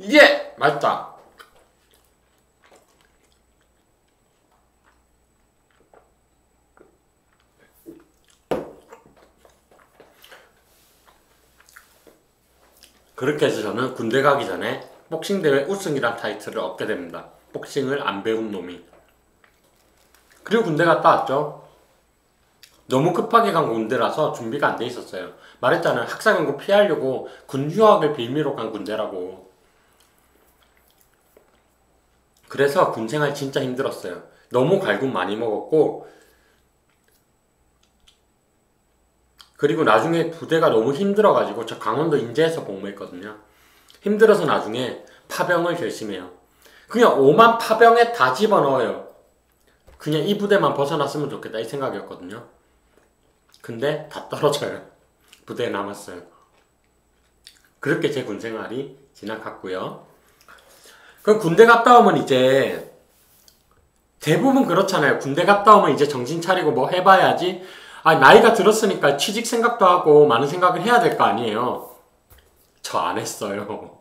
이게 맛있다. 그렇게 해서 저는 군대 가기 전에 복싱 대회 우승이란 타이틀을 얻게 됩니다. 복싱을 안 배운 놈이. 그리고 군대 갔다 왔죠. 너무 급하게 간 군대라서 준비가 안 돼 있었어요. 말했잖아요. 학사경고 피하려고 군 휴학을 빌미로 간 군대라고. 그래서 군생활 진짜 힘들었어요. 너무 갈굼 많이 먹었고, 그리고 나중에 부대가 너무 힘들어가지고 저 강원도 인제에서 복무했거든요. 힘들어서 나중에 파병을 결심해요. 그냥 5만 파병에 다 집어넣어요. 그냥 이 부대만 벗어났으면 좋겠다 이 생각이었거든요. 근데 다 떨어져요. 부대에 남았어요. 그렇게 제 군생활이 지나갔고요. 그럼 군대 갔다 오면 이제 대부분 그렇잖아요. 군대 갔다 오면 이제 정신 차리고 뭐 해봐야지. 나이가 들었으니까 취직 생각도 하고 많은 생각을 해야 될 거 아니에요. 저 안 했어요.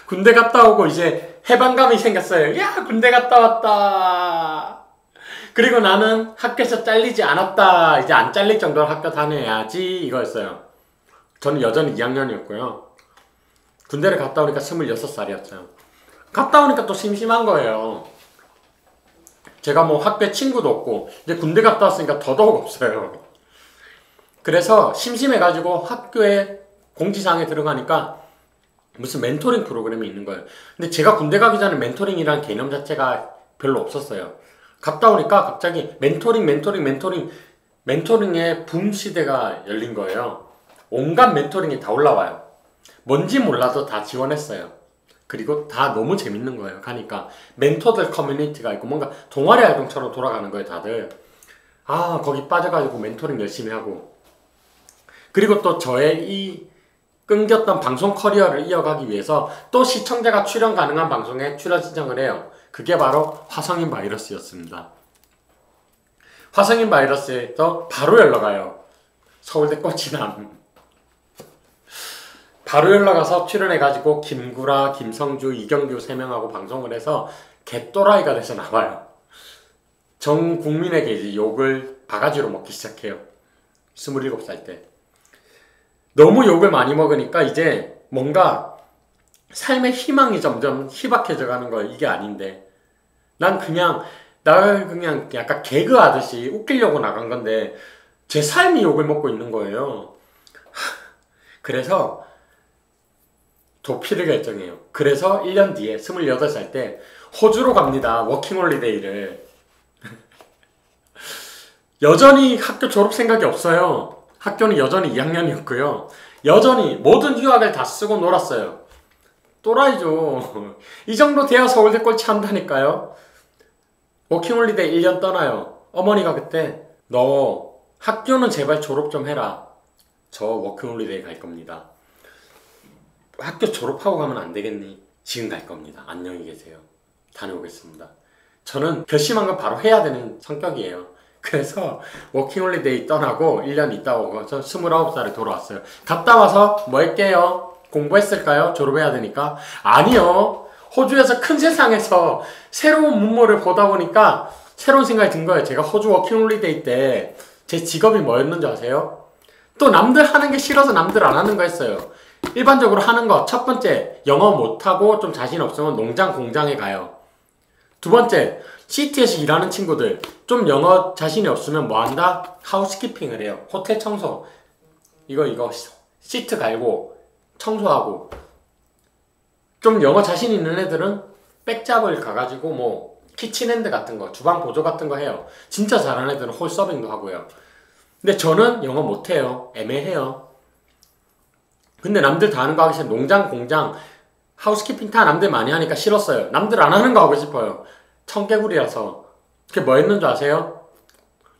군대 갔다 오고 이제 해방감이 생겼어요. 야, 군대 갔다 왔다. 그리고 나는 학교에서 잘리지 않았다. 이제 안 잘릴 정도로 학교 다녀야지 이거였어요. 저는 여전히 2학년이었고요. 군대를 갔다 오니까 26살이었어요. 갔다 오니까 또 심심한 거예요. 제가 뭐 학교에 친구도 없고 이제 군대 갔다 왔으니까 더더욱 없어요. 그래서 심심해가지고 학교에 공지사항에 들어가니까 무슨 멘토링 프로그램이 있는 거예요. 근데 제가 군대 가기 전에 멘토링이라는 개념 자체가 별로 없었어요. 갔다 오니까 갑자기 멘토링의 붐 시대가 열린 거예요. 온갖 멘토링이 다 올라와요. 뭔지 몰라도 다 지원했어요. 그리고 다 너무 재밌는 거예요. 가니까 멘토들 커뮤니티가 있고 뭔가 동아리 활동처럼 돌아가는 거예요. 다들 거기 빠져가지고 멘토링 열심히 하고, 그리고 또 저의 이 끊겼던 방송 커리어를 이어가기 위해서 또 시청자가 출연 가능한 방송에 출연 신청을 해요. 그게 바로 화성인 바이러스였습니다. 화성인 바이러스에서 바로 연락와요. 서울대 꽃이남. 바로 연락와서 출연해가지고 김구라, 김성주, 이경규 3명하고 방송을 해서 개또라이가 돼서 나와요. 전 국민에게 이제 욕을 바가지로 먹기 시작해요. 27살 때. 너무 욕을 많이 먹으니까 이제 뭔가 삶의 희망이 점점 희박해져 가는 거예요. 이게 아닌데. 난 그냥 약간 개그하듯이 웃기려고 나간 건데 제 삶이 욕을 먹고 있는 거예요. 그래서 도피를 결정해요. 그래서 1년 뒤에 28살 때 호주로 갑니다. 워킹홀리데이를. 여전히 학교 졸업 생각이 없어요. 학교는 여전히 2학년이었고요. 여전히 모든 휴학을 다 쓰고 놀았어요. 또라이죠. 이 정도 돼야 서울대 꼴찌 한다니까요. 워킹홀리데이 1년 떠나요. 어머니가 그때 너 학교는 제발 졸업 좀 해라. 저 워킹홀리데이 갈 겁니다. 학교 졸업하고 가면 안 되겠니? 지금 갈 겁니다. 안녕히 계세요. 다녀오겠습니다. 저는 결심한 건 바로 해야 되는 성격이에요. 그래서 워킹홀리데이 떠나고 1년 있다 오고 저 29살에 돌아왔어요. 갔다 와서 뭐 할게요? 공부했을까요? 졸업해야 되니까? 아니요. 호주에서 큰 세상에서 새로운 문물을 보다 보니까 새로운 생각이 든 거예요. 제가 호주 워킹홀리데이 때 제 직업이 뭐였는지 아세요? 또 남들 하는 게 싫어서 남들 안 하는 거 했어요. 일반적으로 하는 거, 첫 번째, 영어 못하고 좀 자신 없으면 농장, 공장에 가요. 두 번째, 시티에서 일하는 친구들, 좀 영어 자신이 없으면 뭐 한다? 하우스키핑을 해요. 호텔 청소. 이거, 시트 갈고, 청소하고. 좀 영어 자신 있는 애들은 백잡을 가가지고 뭐, 키친핸드 같은 거, 주방 보조 같은 거 해요. 진짜 잘하는 애들은 홀서빙도 하고요. 근데 저는 영어 못해요. 애매해요. 근데 남들 다 하는 거 하기 싫어. 농장, 공장, 하우스키핑 다 남들 많이 하니까 싫었어요. 남들 안 하는 거 하고 싶어요. 청개구리라서. 그게 뭐 했는 줄 아세요?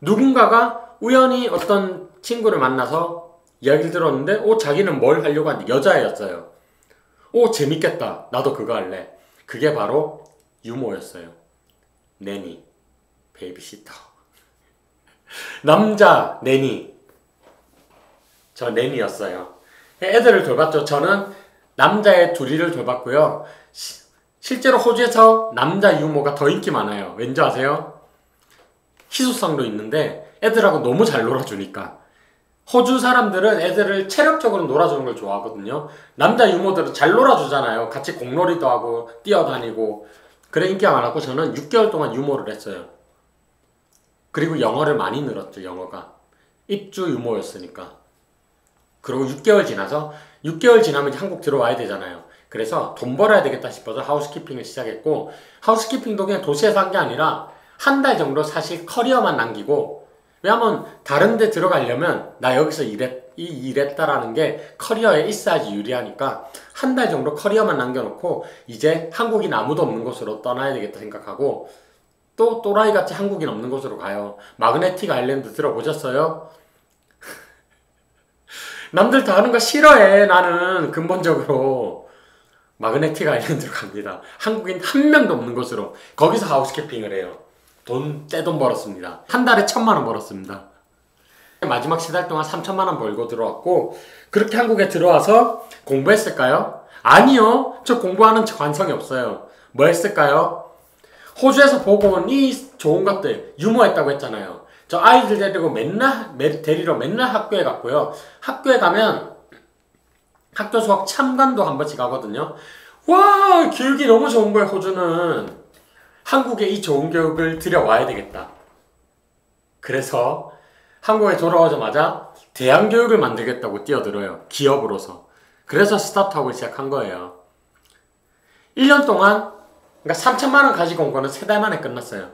누군가가 우연히 어떤 친구를 만나서 이야기를 들었는데 자기는 뭘 하려고 하는데 여자애였어요. 재밌겠다. 나도 그거 할래. 그게 바로 유모였어요. 내니, 베이비시터. 남자 내니. 저 내니였어요. 애들을 돌봤죠. 저는 남자애 둘이를 돌봤고요. 실제로 호주에서 남자 유모가 더 인기 많아요. 왠지 아세요? 희소성도 있는데 애들하고 너무 잘 놀아주니까. 호주 사람들은 애들을 체력적으로 놀아주는 걸 좋아하거든요. 남자 유모들은 잘 놀아주잖아요. 같이 공놀이도 하고 뛰어다니고. 그래 인기가 많았고 저는 6개월 동안 유모를 했어요. 그리고 영어를 많이 늘었죠. 영어가. 입주 유모였으니까. 그리고 6개월 지나면 이제 한국 들어와야 되잖아요. 그래서 돈 벌어야 되겠다 싶어서 하우스키핑을 시작했고, 하우스키핑도 그냥 도시에서 한 게 아니라 한 달 정도 사실 커리어만 남기고, 왜냐면 다른 데 들어가려면 나 여기서 일했다라는 게 커리어에 있어야지 유리하니까 한 달 정도 커리어만 남겨놓고 이제 한국인 아무도 없는 곳으로 떠나야 되겠다 생각하고, 또 또라이같이 한국인 없는 곳으로 가요. 마그네틱 아일랜드 들어보셨어요? 남들 다 하는 거 싫어해. 나는 근본적으로 마그네틱 아일랜드로 갑니다. 한국인 한 명도 없는 곳으로. 거기서 하우스키핑을 해요. 떼돈 벌었습니다. 한 달에 1,000만 원 벌었습니다. 마지막 3달 동안 3,000만 원 벌고 들어왔고, 그렇게 한국에 들어와서 공부했을까요? 아니요. 저 공부하는 관성이 없어요. 뭐 했을까요? 호주에서 보고 온 이 좋은 것들, 유머했다고 했잖아요. 저 아이들 데리러 맨날 학교에 갔고요. 학교에 가면 학교 수업 참관도 한 번씩 하거든요. 와, 교육이 너무 좋은 거예요, 호주는. 한국에 이 좋은 교육을 들여와야 되겠다. 그래서 한국에 돌아오자마자 대안교육을 만들겠다고 뛰어들어요. 기업으로서. 그래서 스타트업을 시작한 거예요. 1년 동안, 그러니까 3,000만 원 가지고 온 거는 3달 만에 끝났어요.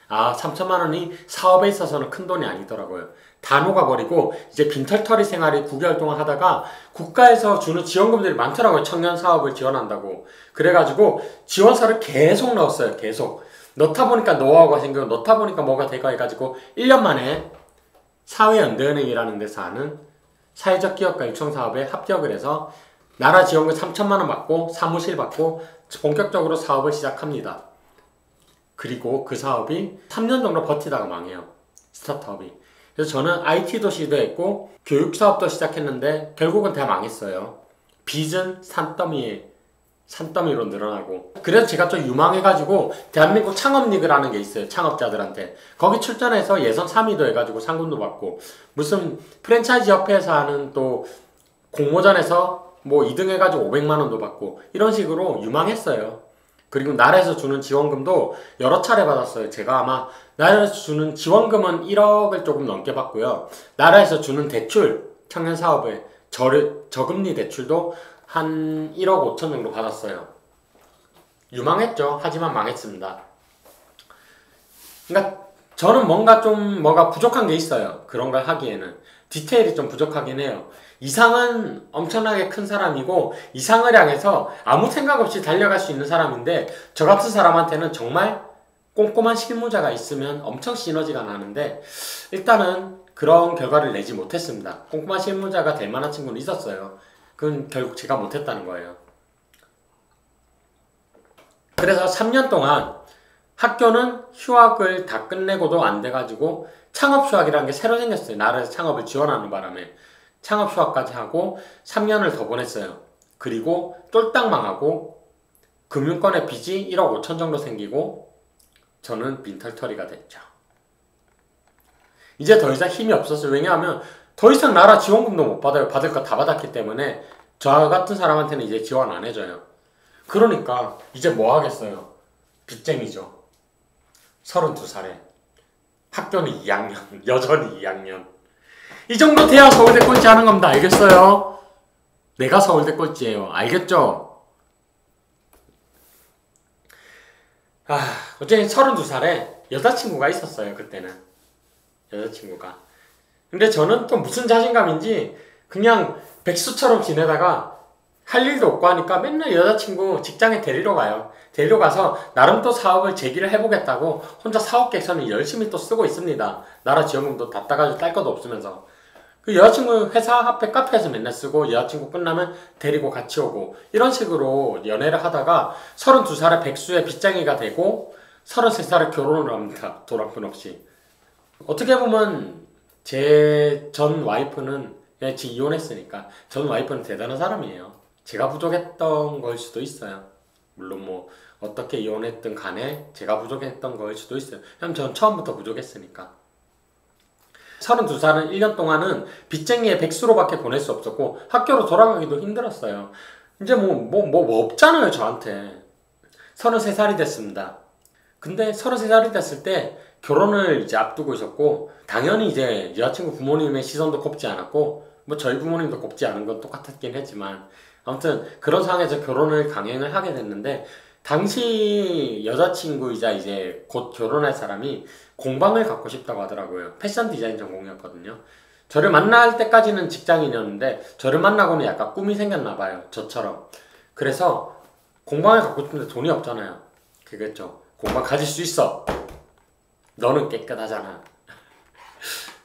3,000만 원이 사업에 있어서는 큰 돈이 아니더라고요. 다 녹아버리고 이제 빈털터리 생활을 9개월 동안 하다가 국가에서 주는 지원금들이 많더라고요. 청년 사업을 지원한다고. 그래가지고 지원서를 계속 넣었어요. 계속. 넣다 보니까 노하우가 생기고 넣다 보니까 뭐가 되고 해가지고 1년 만에 사회연대은행이라는 데서 하는 사회적 기업가 육성사업에 합격을 해서 나라 지원금 3,000만 원 받고 사무실 받고 본격적으로 사업을 시작합니다. 그리고 그 사업이 3년 정도 버티다가 망해요. 스타트업이. 그래서 저는 IT도 시도했고 교육사업도 시작했는데 결국은 다 망했어요. 빚은 산더미로 늘어나고. 그래서 제가 좀 유망해가지고 대한민국 창업리그라는 게 있어요. 창업자들한테. 거기 출전해서 예선 3위도 해가지고 상금도 받고, 무슨 프랜차이즈 협회에서 하는 또 공모전에서 뭐 2등 해가지고 500만 원도 받고, 이런 식으로 유망했어요. 그리고 나라에서 주는 지원금도 여러 차례 받았어요. 제가 아마 나라에서 주는 지원금은 1억을 조금 넘게 받고요. 나라에서 주는 대출, 청년 사업에 저금리 대출도 한 1억 5천 정도 받았어요. 유망했죠. 하지만 망했습니다. 그러니까 저는 뭐가 부족한 게 있어요. 그런 걸 하기에는. 디테일이 좀 부족하긴 해요. 이상은 엄청나게 큰 사람이고 이상을 향해서 아무 생각 없이 달려갈 수 있는 사람인데, 저 같은 사람한테는 정말 꼼꼼한 실무자가 있으면 엄청 시너지가 나는데 일단은 그런 결과를 내지 못했습니다. 꼼꼼한 실무자가 될 만한 친구는 있었어요. 그건 결국 제가 못했다는 거예요. 그래서 3년 동안 학교는 휴학을 다 끝내고도 안 돼가지고 창업 휴학이라는 게 새로 생겼어요. 나라에서 창업을 지원하는 바람에 창업 휴학까지 하고 3년을 더 보냈어요. 그리고 쫄딱 망하고 금융권의 빚이 1억 5천 정도 생기고 저는 빈털터리가 됐죠. 이제 더 이상 힘이 없었어요. 왜냐하면 더 이상 나라 지원금도 못 받아요. 받을 거 다 받았기 때문에 저 같은 사람한테는 이제 지원 안 해줘요. 그러니까 이제 뭐 하겠어요. 빚쟁이죠. 32살에 학교는 2학년, 여전히 2학년. 이 정도 돼야 서울대 꼴찌 하는 겁니다. 알겠어요? 내가 서울대 꼴찌예요. 알겠죠? 어쨌든 32살에 여자친구가 있었어요. 그때는. 여자친구가. 근데 저는 또 무슨 자신감인지 그냥 백수처럼 지내다가 할 일도 없고 하니까 맨날 여자친구 직장에 데리러 가요. 데리러 가서 나름 또 사업을 제기를 해보겠다고 혼자 사업 계획서는 열심히 또 쓰고 있습니다. 나라 지원금도 다 따가지고 딸 것도 없으면서. 그 여자친구 회사 앞에 카페에서 맨날 쓰고 여자친구 끝나면 데리고 같이 오고 이런 식으로 연애를 하다가 32살에 백수의 빚쟁이가 되고 33살에 결혼을 합니다. 돈 한 푼 없이. 어떻게 보면 제 전 와이프는 지금 이혼했으니까 전 와이프는 대단한 사람이에요. 제가 부족했던 걸 수도 있어요. 물론 뭐 어떻게 이혼했든 간에 제가 부족했던 걸 수도 있어요. 왜냐면 전 처음부터 부족했으니까. 32살은 1년 동안은 빚쟁이의 백수로밖에 보낼 수 없었고 학교로 돌아가기도 힘들었어요. 이제 뭐 없잖아요 저한테. 33살이 됐습니다. 근데 33살이 됐을 때 결혼을 이제 앞두고 있었고 당연히 이제 여자친구 부모님의 시선도 곱지 않았고 뭐 저희 부모님도 곱지 않은 건 똑같았긴 했지만 아무튼 그런 상황에서 결혼을 강행을 하게 됐는데 당시 여자친구이자 이제 곧 결혼할 사람이 공방을 갖고 싶다고 하더라고요. 패션 디자인 전공이었거든요. 저를 만날 때까지는 직장인이었는데 저를 만나고는 약간 꿈이 생겼나 봐요. 저처럼. 그래서 공방을 갖고 싶은데 돈이 없잖아요. 그겠죠. 공방 가질 수 있어. 너는 깨끗하잖아.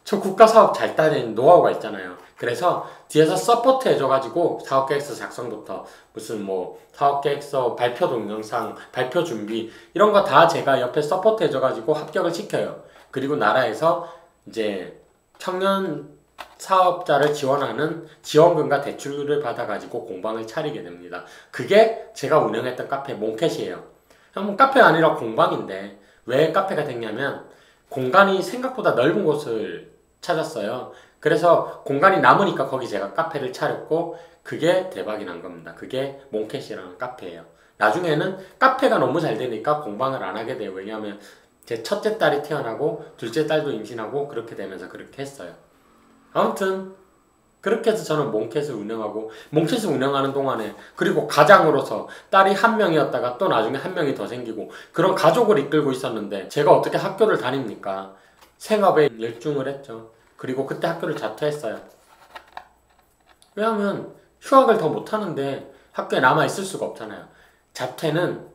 저 국가사업 잘 따낸 노하우가 있잖아요. 그래서 뒤에서 서포트 해줘가지고 사업계획서 작성부터 무슨 뭐 사업계획서 발표 동영상, 발표 준비 이런 거 다 제가 옆에 서포트 해줘가지고 합격을 시켜요. 그리고 나라에서 이제 청년 사업자를 지원하는 지원금과 대출을 받아가지고 공방을 차리게 됩니다. 그게 제가 운영했던 카페 몽켓이에요. 뭐 카페가 아니라 공방인데 왜 카페가 됐냐면 공간이 생각보다 넓은 곳을 찾았어요. 그래서 공간이 남으니까 거기 제가 카페를 차렸고 그게 대박이 난 겁니다. 그게 몽켓이라는 카페예요. 나중에는 카페가 너무 잘 되니까 공방을 안 하게 돼요. 왜냐하면 제 첫째 딸이 태어나고 둘째 딸도 임신하고 그렇게 되면서 그렇게 했어요. 아무튼 그렇게 해서 저는 몽켓을 운영하고 몽켓을 운영하는 동안에 그리고 가장으로서 딸이 한 명이었다가 또 나중에 한 명이 더 생기고 그런 가족을 이끌고 있었는데 제가 어떻게 학교를 다닙니까? 생업에 열중을 했죠. 그리고 그때 학교를 자퇴했어요. 왜냐하면 휴학을 더 못하는데 학교에 남아있을 수가 없잖아요. 자퇴는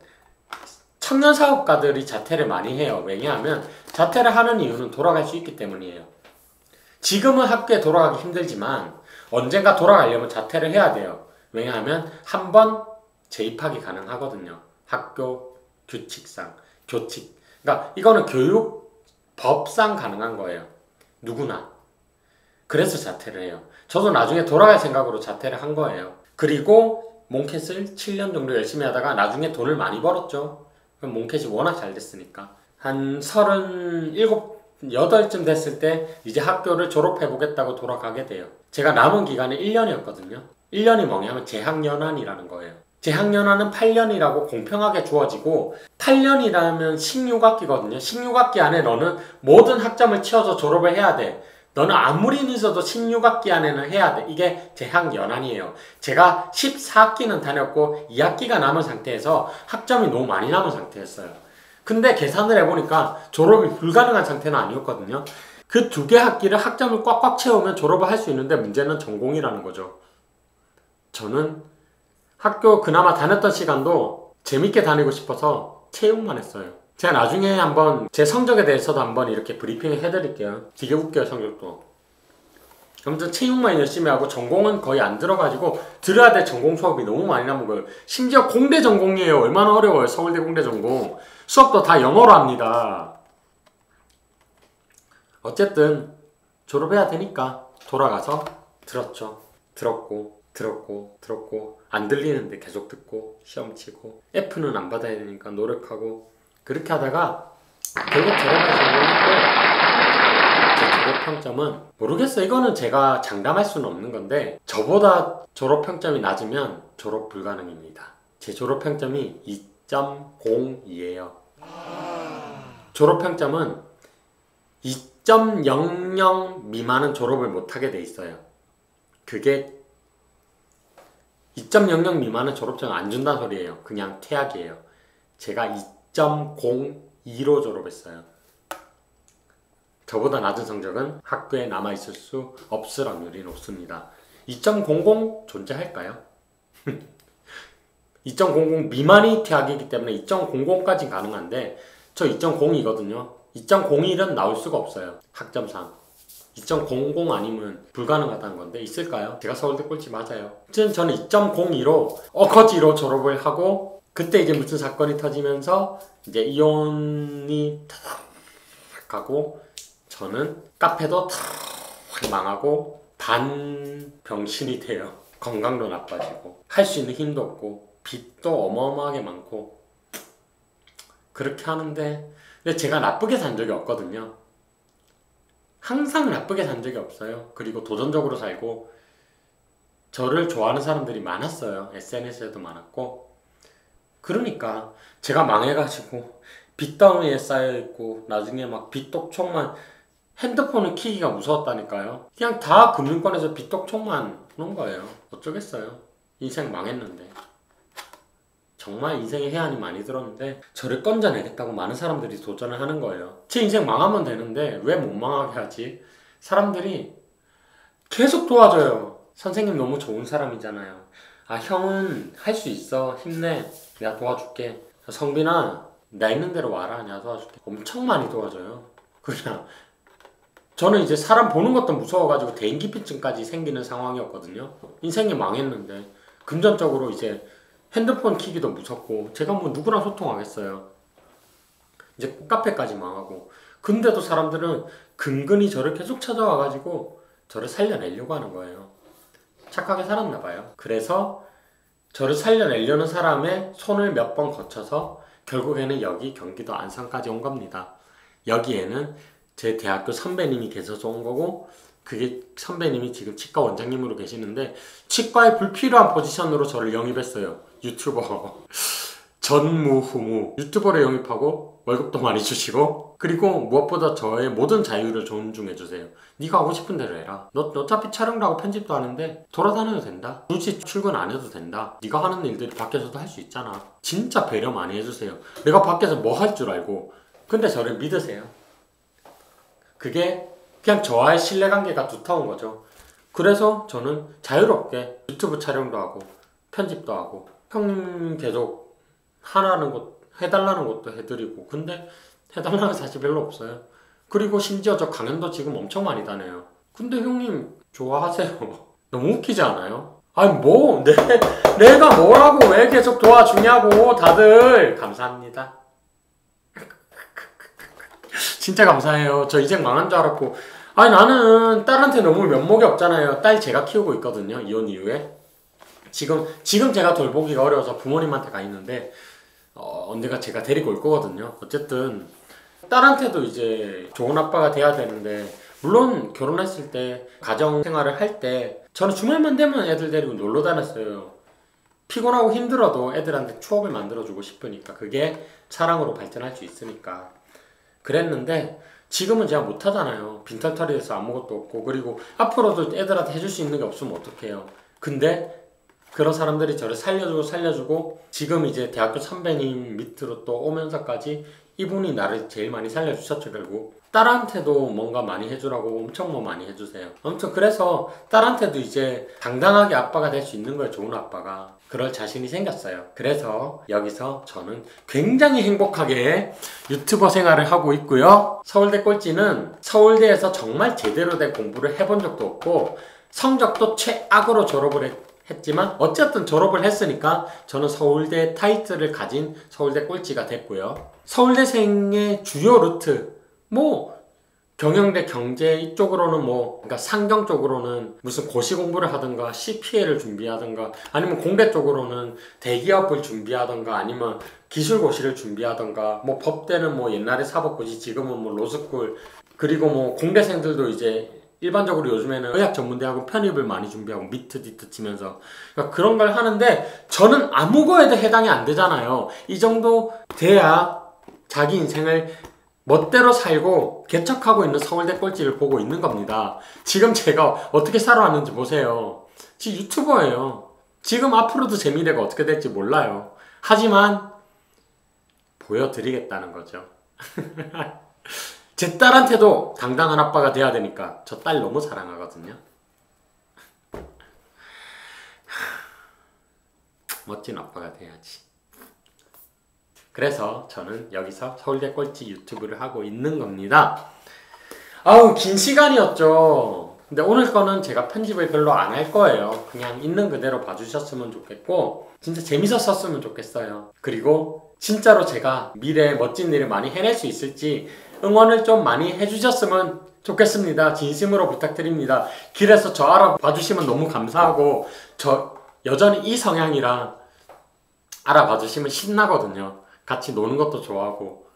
청년 사업가들이 자퇴를 많이 해요. 왜냐하면 자퇴를 하는 이유는 돌아갈 수 있기 때문이에요. 지금은 학교에 돌아가기 힘들지만 언젠가 돌아가려면 자퇴를 해야 돼요. 왜냐하면 한 번 재입학이 가능하거든요. 학교 규칙상, 교칙. 그러니까 이거는 교육법상 가능한 거예요. 누구나. 그래서 자퇴를 해요. 저도 나중에 돌아갈 생각으로 자퇴를 한 거예요. 그리고 몽켓을 7년 정도 열심히 하다가 나중에 돈을 많이 벌었죠. 몽켓이 워낙 잘 됐으니까. 한 37, 8쯤 됐을 때 이제 학교를 졸업해보겠다고 돌아가게 돼요. 제가 남은 기간이 1년이었거든요. 1년이 뭐냐면 재학연한이라는 거예요. 재학연한은 8년이라고 공평하게 주어지고 8년이라면 16학기거든요. 16학기 안에 너는 모든 학점을 채워서 졸업을 해야 돼. 너는 아무리 늦어도 16학기 안에는 해야 돼. 이게 재학연한이에요. 제가 14학기는 다녔고 2학기가 남은 상태에서 학점이 너무 많이 남은 상태였어요. 근데 계산을 해보니까 졸업이 불가능한 상태는 아니었거든요. 그 2개 학기를 학점을 꽉꽉 채우면 졸업을 할 수 있는데 문제는 전공이라는 거죠. 저는 학교 그나마 다녔던 시간도 재밌게 다니고 싶어서 체육만 했어요. 제가 나중에 한번 제 성적에 대해서도 한번 이렇게 브리핑을 해드릴게요. 되게 웃겨요, 성적도. 아무튼 체육만 열심히 하고 전공은 거의 안 들어가지고 들어야 될 전공 수업이 너무 많이 남은 거예요. 심지어 공대 전공이에요. 얼마나 어려워요, 서울대 공대 전공. 수업도 다 영어로 합니다. 어쨌든 졸업해야 되니까 돌아가서 들었죠. 들었고 안 들리는데 계속 듣고 시험 치고 F는 안 받아야 되니까 노력하고 그렇게 하다가 결국 졸업을 성공했고 제 졸업 평점은 모르겠어요. 이거는 제가 장담할 수는 없는 건데 저보다 졸업 평점이 낮으면 졸업 불가능입니다. 제 졸업 평점이 2.02예요. 졸업 평점은 2.00 미만은 졸업을 못하게 돼 있어요. 그게 2.00 미만은 졸업증 안 준다는 소리예요. 그냥 퇴학이에요. 제가 2.02로 졸업했어요. 저보다 낮은 성적은 학교에 남아있을 수 없을 확률이 높습니다. 2.00 존재할까요? 2.00 미만이 퇴학이기 때문에 2.00까지 가능한데 저 2.02거든요. 2.01은 나올 수가 없어요. 학점상. 2.00 아니면 불가능하다는 건데 있을까요? 제가 서울대 꼴찌 맞아요. 아무튼 저는 2.02로 어거지로 졸업을 하고 그때 이제 무슨 사건이 터지면서 이제 이혼이 탁 가고 저는 카페도 탁 망하고 반병신이 돼요. 건강도 나빠지고 할 수 있는 힘도 없고 빚도 어마어마하게 많고 그렇게 하는데 근데 제가 나쁘게 산 적이 없거든요. 항상 나쁘게 산 적이 없어요. 그리고 도전적으로 살고 저를 좋아하는 사람들이 많았어요. SNS에도 많았고 그러니까 제가 망해가지고 빚더미에 쌓여있고 나중에 막 빚독촉만 핸드폰을 키기가 무서웠다니까요. 그냥 다 금융권에서 빚독촉만 하는 거예요. 어쩌겠어요. 인생 망했는데. 정말 인생에 해안이 많이 들었는데 저를 건져내겠다고 많은 사람들이 도전을 하는 거예요. 제 인생 망하면 되는데 왜 못 망하게 하지? 사람들이 계속 도와줘요. 선생님 너무 좋은 사람이잖아요. 아, 형은 할 수 있어. 힘내. 내가 도와줄게. 성빈아, 나 있는 대로 와라. 내가 도와줄게. 엄청 많이 도와줘요. 그냥 저는 이제 사람 보는 것도 무서워가지고 대인기피증까지 생기는 상황이었거든요. 인생이 망했는데 금전적으로 이제 핸드폰 키기도 무섭고 제가 뭐 누구랑 소통하겠어요. 이제 카페까지 망하고. 근데도 사람들은 근근히 저를 계속 찾아와가지고 저를 살려내려고 하는 거예요. 착하게 살았나 봐요. 그래서 저를 살려내려는 사람의 손을 몇 번 거쳐서 결국에는 여기 경기도 안산까지 온 겁니다. 여기에는 제 대학교 선배님이 계셔서 온 거고, 그게 선배님이 지금 치과 원장님으로 계시는데 치과에 불필요한 포지션으로 저를 영입했어요. 유튜버. 전무후무 유튜버를 영입하고 월급도 많이 주시고, 그리고 무엇보다 저의 모든 자유를 존중해주세요. 네가 하고 싶은 대로 해라. 너 어차피 촬영도 하고 편집도 하는데 돌아다녀도 된다. 굳이 출근 안 해도 된다. 네가 하는 일들이 밖에서도 할 수 있잖아. 진짜 배려 많이 해주세요. 내가 밖에서 뭐 할 줄 알고. 근데 저를 믿으세요. 그게 그냥 저와의 신뢰관계가 두터운 거죠. 그래서 저는 자유롭게 유튜브 촬영도 하고 편집도 하고 형님 계속 하라는 것, 해달라는 것도 해드리고. 근데 해달라는 게 사실 별로 없어요. 그리고 심지어 저 강연도 지금 엄청 많이 다녀요. 근데 형님 좋아하세요. 너무 웃기지 않아요? 아니 뭐 내가 뭐라고 왜 계속 도와주냐고. 다들 감사합니다. 진짜 감사해요. 저 이제 망한 줄 알았고. 아니 나는 딸한테 너무 면목이 없잖아요. 딸 제가 키우고 있거든요. 이혼 이후에. 지금 제가 돌보기가 어려워서 부모님한테 가 있는데 언젠가 제가 데리고 올 거거든요. 어쨌든 딸한테도 이제 좋은 아빠가 돼야 되는데, 물론 결혼했을 때 가정생활을 할 때 저는 주말만 되면 애들 데리고 놀러 다녔어요. 피곤하고 힘들어도 애들한테 추억을 만들어주고 싶으니까. 그게 사랑으로 발전할 수 있으니까 그랬는데, 지금은 제가 못하잖아요. 빈털터리에서 아무것도 없고. 그리고 앞으로도 애들한테 해줄 수 있는 게 없으면 어떡해요. 근데 그런 사람들이 저를 살려주고 지금 이제 대학교 선배님 밑으로 또 오면서까지 이분이 나를 제일 많이 살려주셨죠. 결국 딸한테도 뭔가 많이 해주라고 엄청 뭐 많이 해주세요. 아무튼 그래서 딸한테도 이제 당당하게 아빠가 될 수 있는 거예요. 좋은 아빠가. 그럴 자신이 생겼어요. 그래서 여기서 저는 굉장히 행복하게 유튜버 생활을 하고 있고요. 서울대 꼴찌는 서울대에서 정말 제대로 된 공부를 해본 적도 없고 성적도 최악으로 졸업을 했지만 어쨌든 졸업을 했으니까 저는 서울대 타이틀을 가진 서울대 꼴찌가 됐고요. 서울대생의 주요 루트, 뭐 경영대 경제 이쪽으로는 뭐, 그러니까 상경 쪽으로는 무슨 고시 공부를 하든가 CPA를 준비하든가, 아니면 공대 쪽으로는 대기업을 준비하든가, 아니면 기술고시를 준비하든가, 뭐 법대는 뭐 옛날에 사법고시, 지금은 뭐 로스쿨, 그리고 뭐 공대생들도 이제 일반적으로 요즘에는 의학전문대학원 편입을 많이 준비하고 미트 디트 치면서, 그러니까 그런 걸 하는데 저는 아무 거에도 해당이 안 되잖아요. 이 정도 돼야 자기 인생을 멋대로 살고 개척하고 있는 서울대 꼴찌를 보고 있는 겁니다. 지금 제가 어떻게 살아왔는지 보세요. 지금 유튜버예요. 지금 앞으로도 제 미래가 어떻게 될지 몰라요. 하지만 보여드리겠다는 거죠. 제 딸한테도 당당한 아빠가 돼야 되니까. 저 딸 너무 사랑하거든요. 멋진 아빠가 돼야지. 그래서 저는 여기서 서울대 꼴찌 유튜브를 하고 있는 겁니다. 아우, 긴 시간이었죠. 근데 오늘 거는 제가 편집을 별로 안 할 거예요. 그냥 있는 그대로 봐주셨으면 좋겠고 진짜 재밌었으면 좋겠어요. 그리고 진짜로 제가 미래에 멋진 일을 많이 해낼 수 있을지 응원을 좀 많이 해주셨으면 좋겠습니다. 진심으로 부탁드립니다. 길에서 저 알아봐 주시면 너무 감사하고, 저 여전히 이 성향이라 알아봐 주시면 신나거든요. 같이 노는 것도 좋아하고.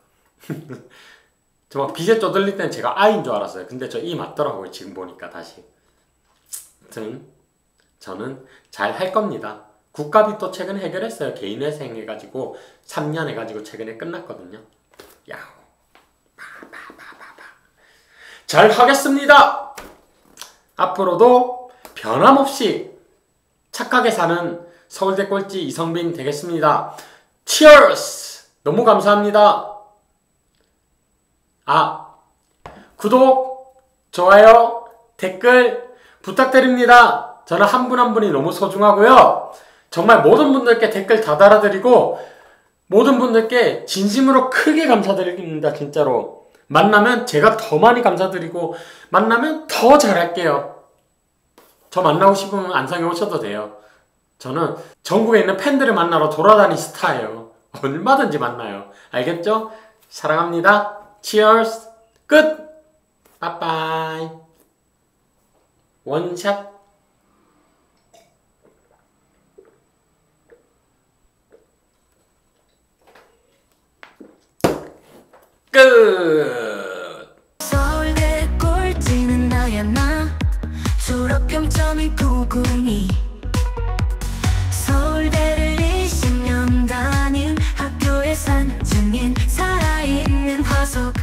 저 막 빚에 쪼들릴 때는 제가 아이인 줄 알았어요. 근데 저 이 맞더라고요. 지금 보니까 다시. 아무튼 저는 잘 할 겁니다. 국가비 또 최근에 해결했어요. 개인회생 해가지고 3년 해가지고 최근에 끝났거든요. 야호. 잘 하겠습니다. 앞으로도 변함없이 착하게 사는 서울대 꼴찌 이성빈 되겠습니다. Cheers! 너무 감사합니다. 구독, 좋아요, 댓글 부탁드립니다. 저는 한 분 한 분이 너무 소중하고요. 정말 모든 분들께 댓글 다 달아드리고 모든 분들께 진심으로 크게 감사드립니다. 진짜로. 만나면 제가 더 많이 감사드리고 만나면 더 잘할게요. 저 만나고 싶으면 안상에 오셔도 돼요. 저는 전국에 있는 팬들을 만나러 돌아다니는 스타예요. 얼마든지 만나요. 알겠죠? 사랑합니다. Cheers. 끝. 빠빠이. 원샷. 끝. 서울대 꼴찌는 나야 나. 졸업 평점이 992. 서울대를 20년 다닌 학교의 산증인 살아있는 화석.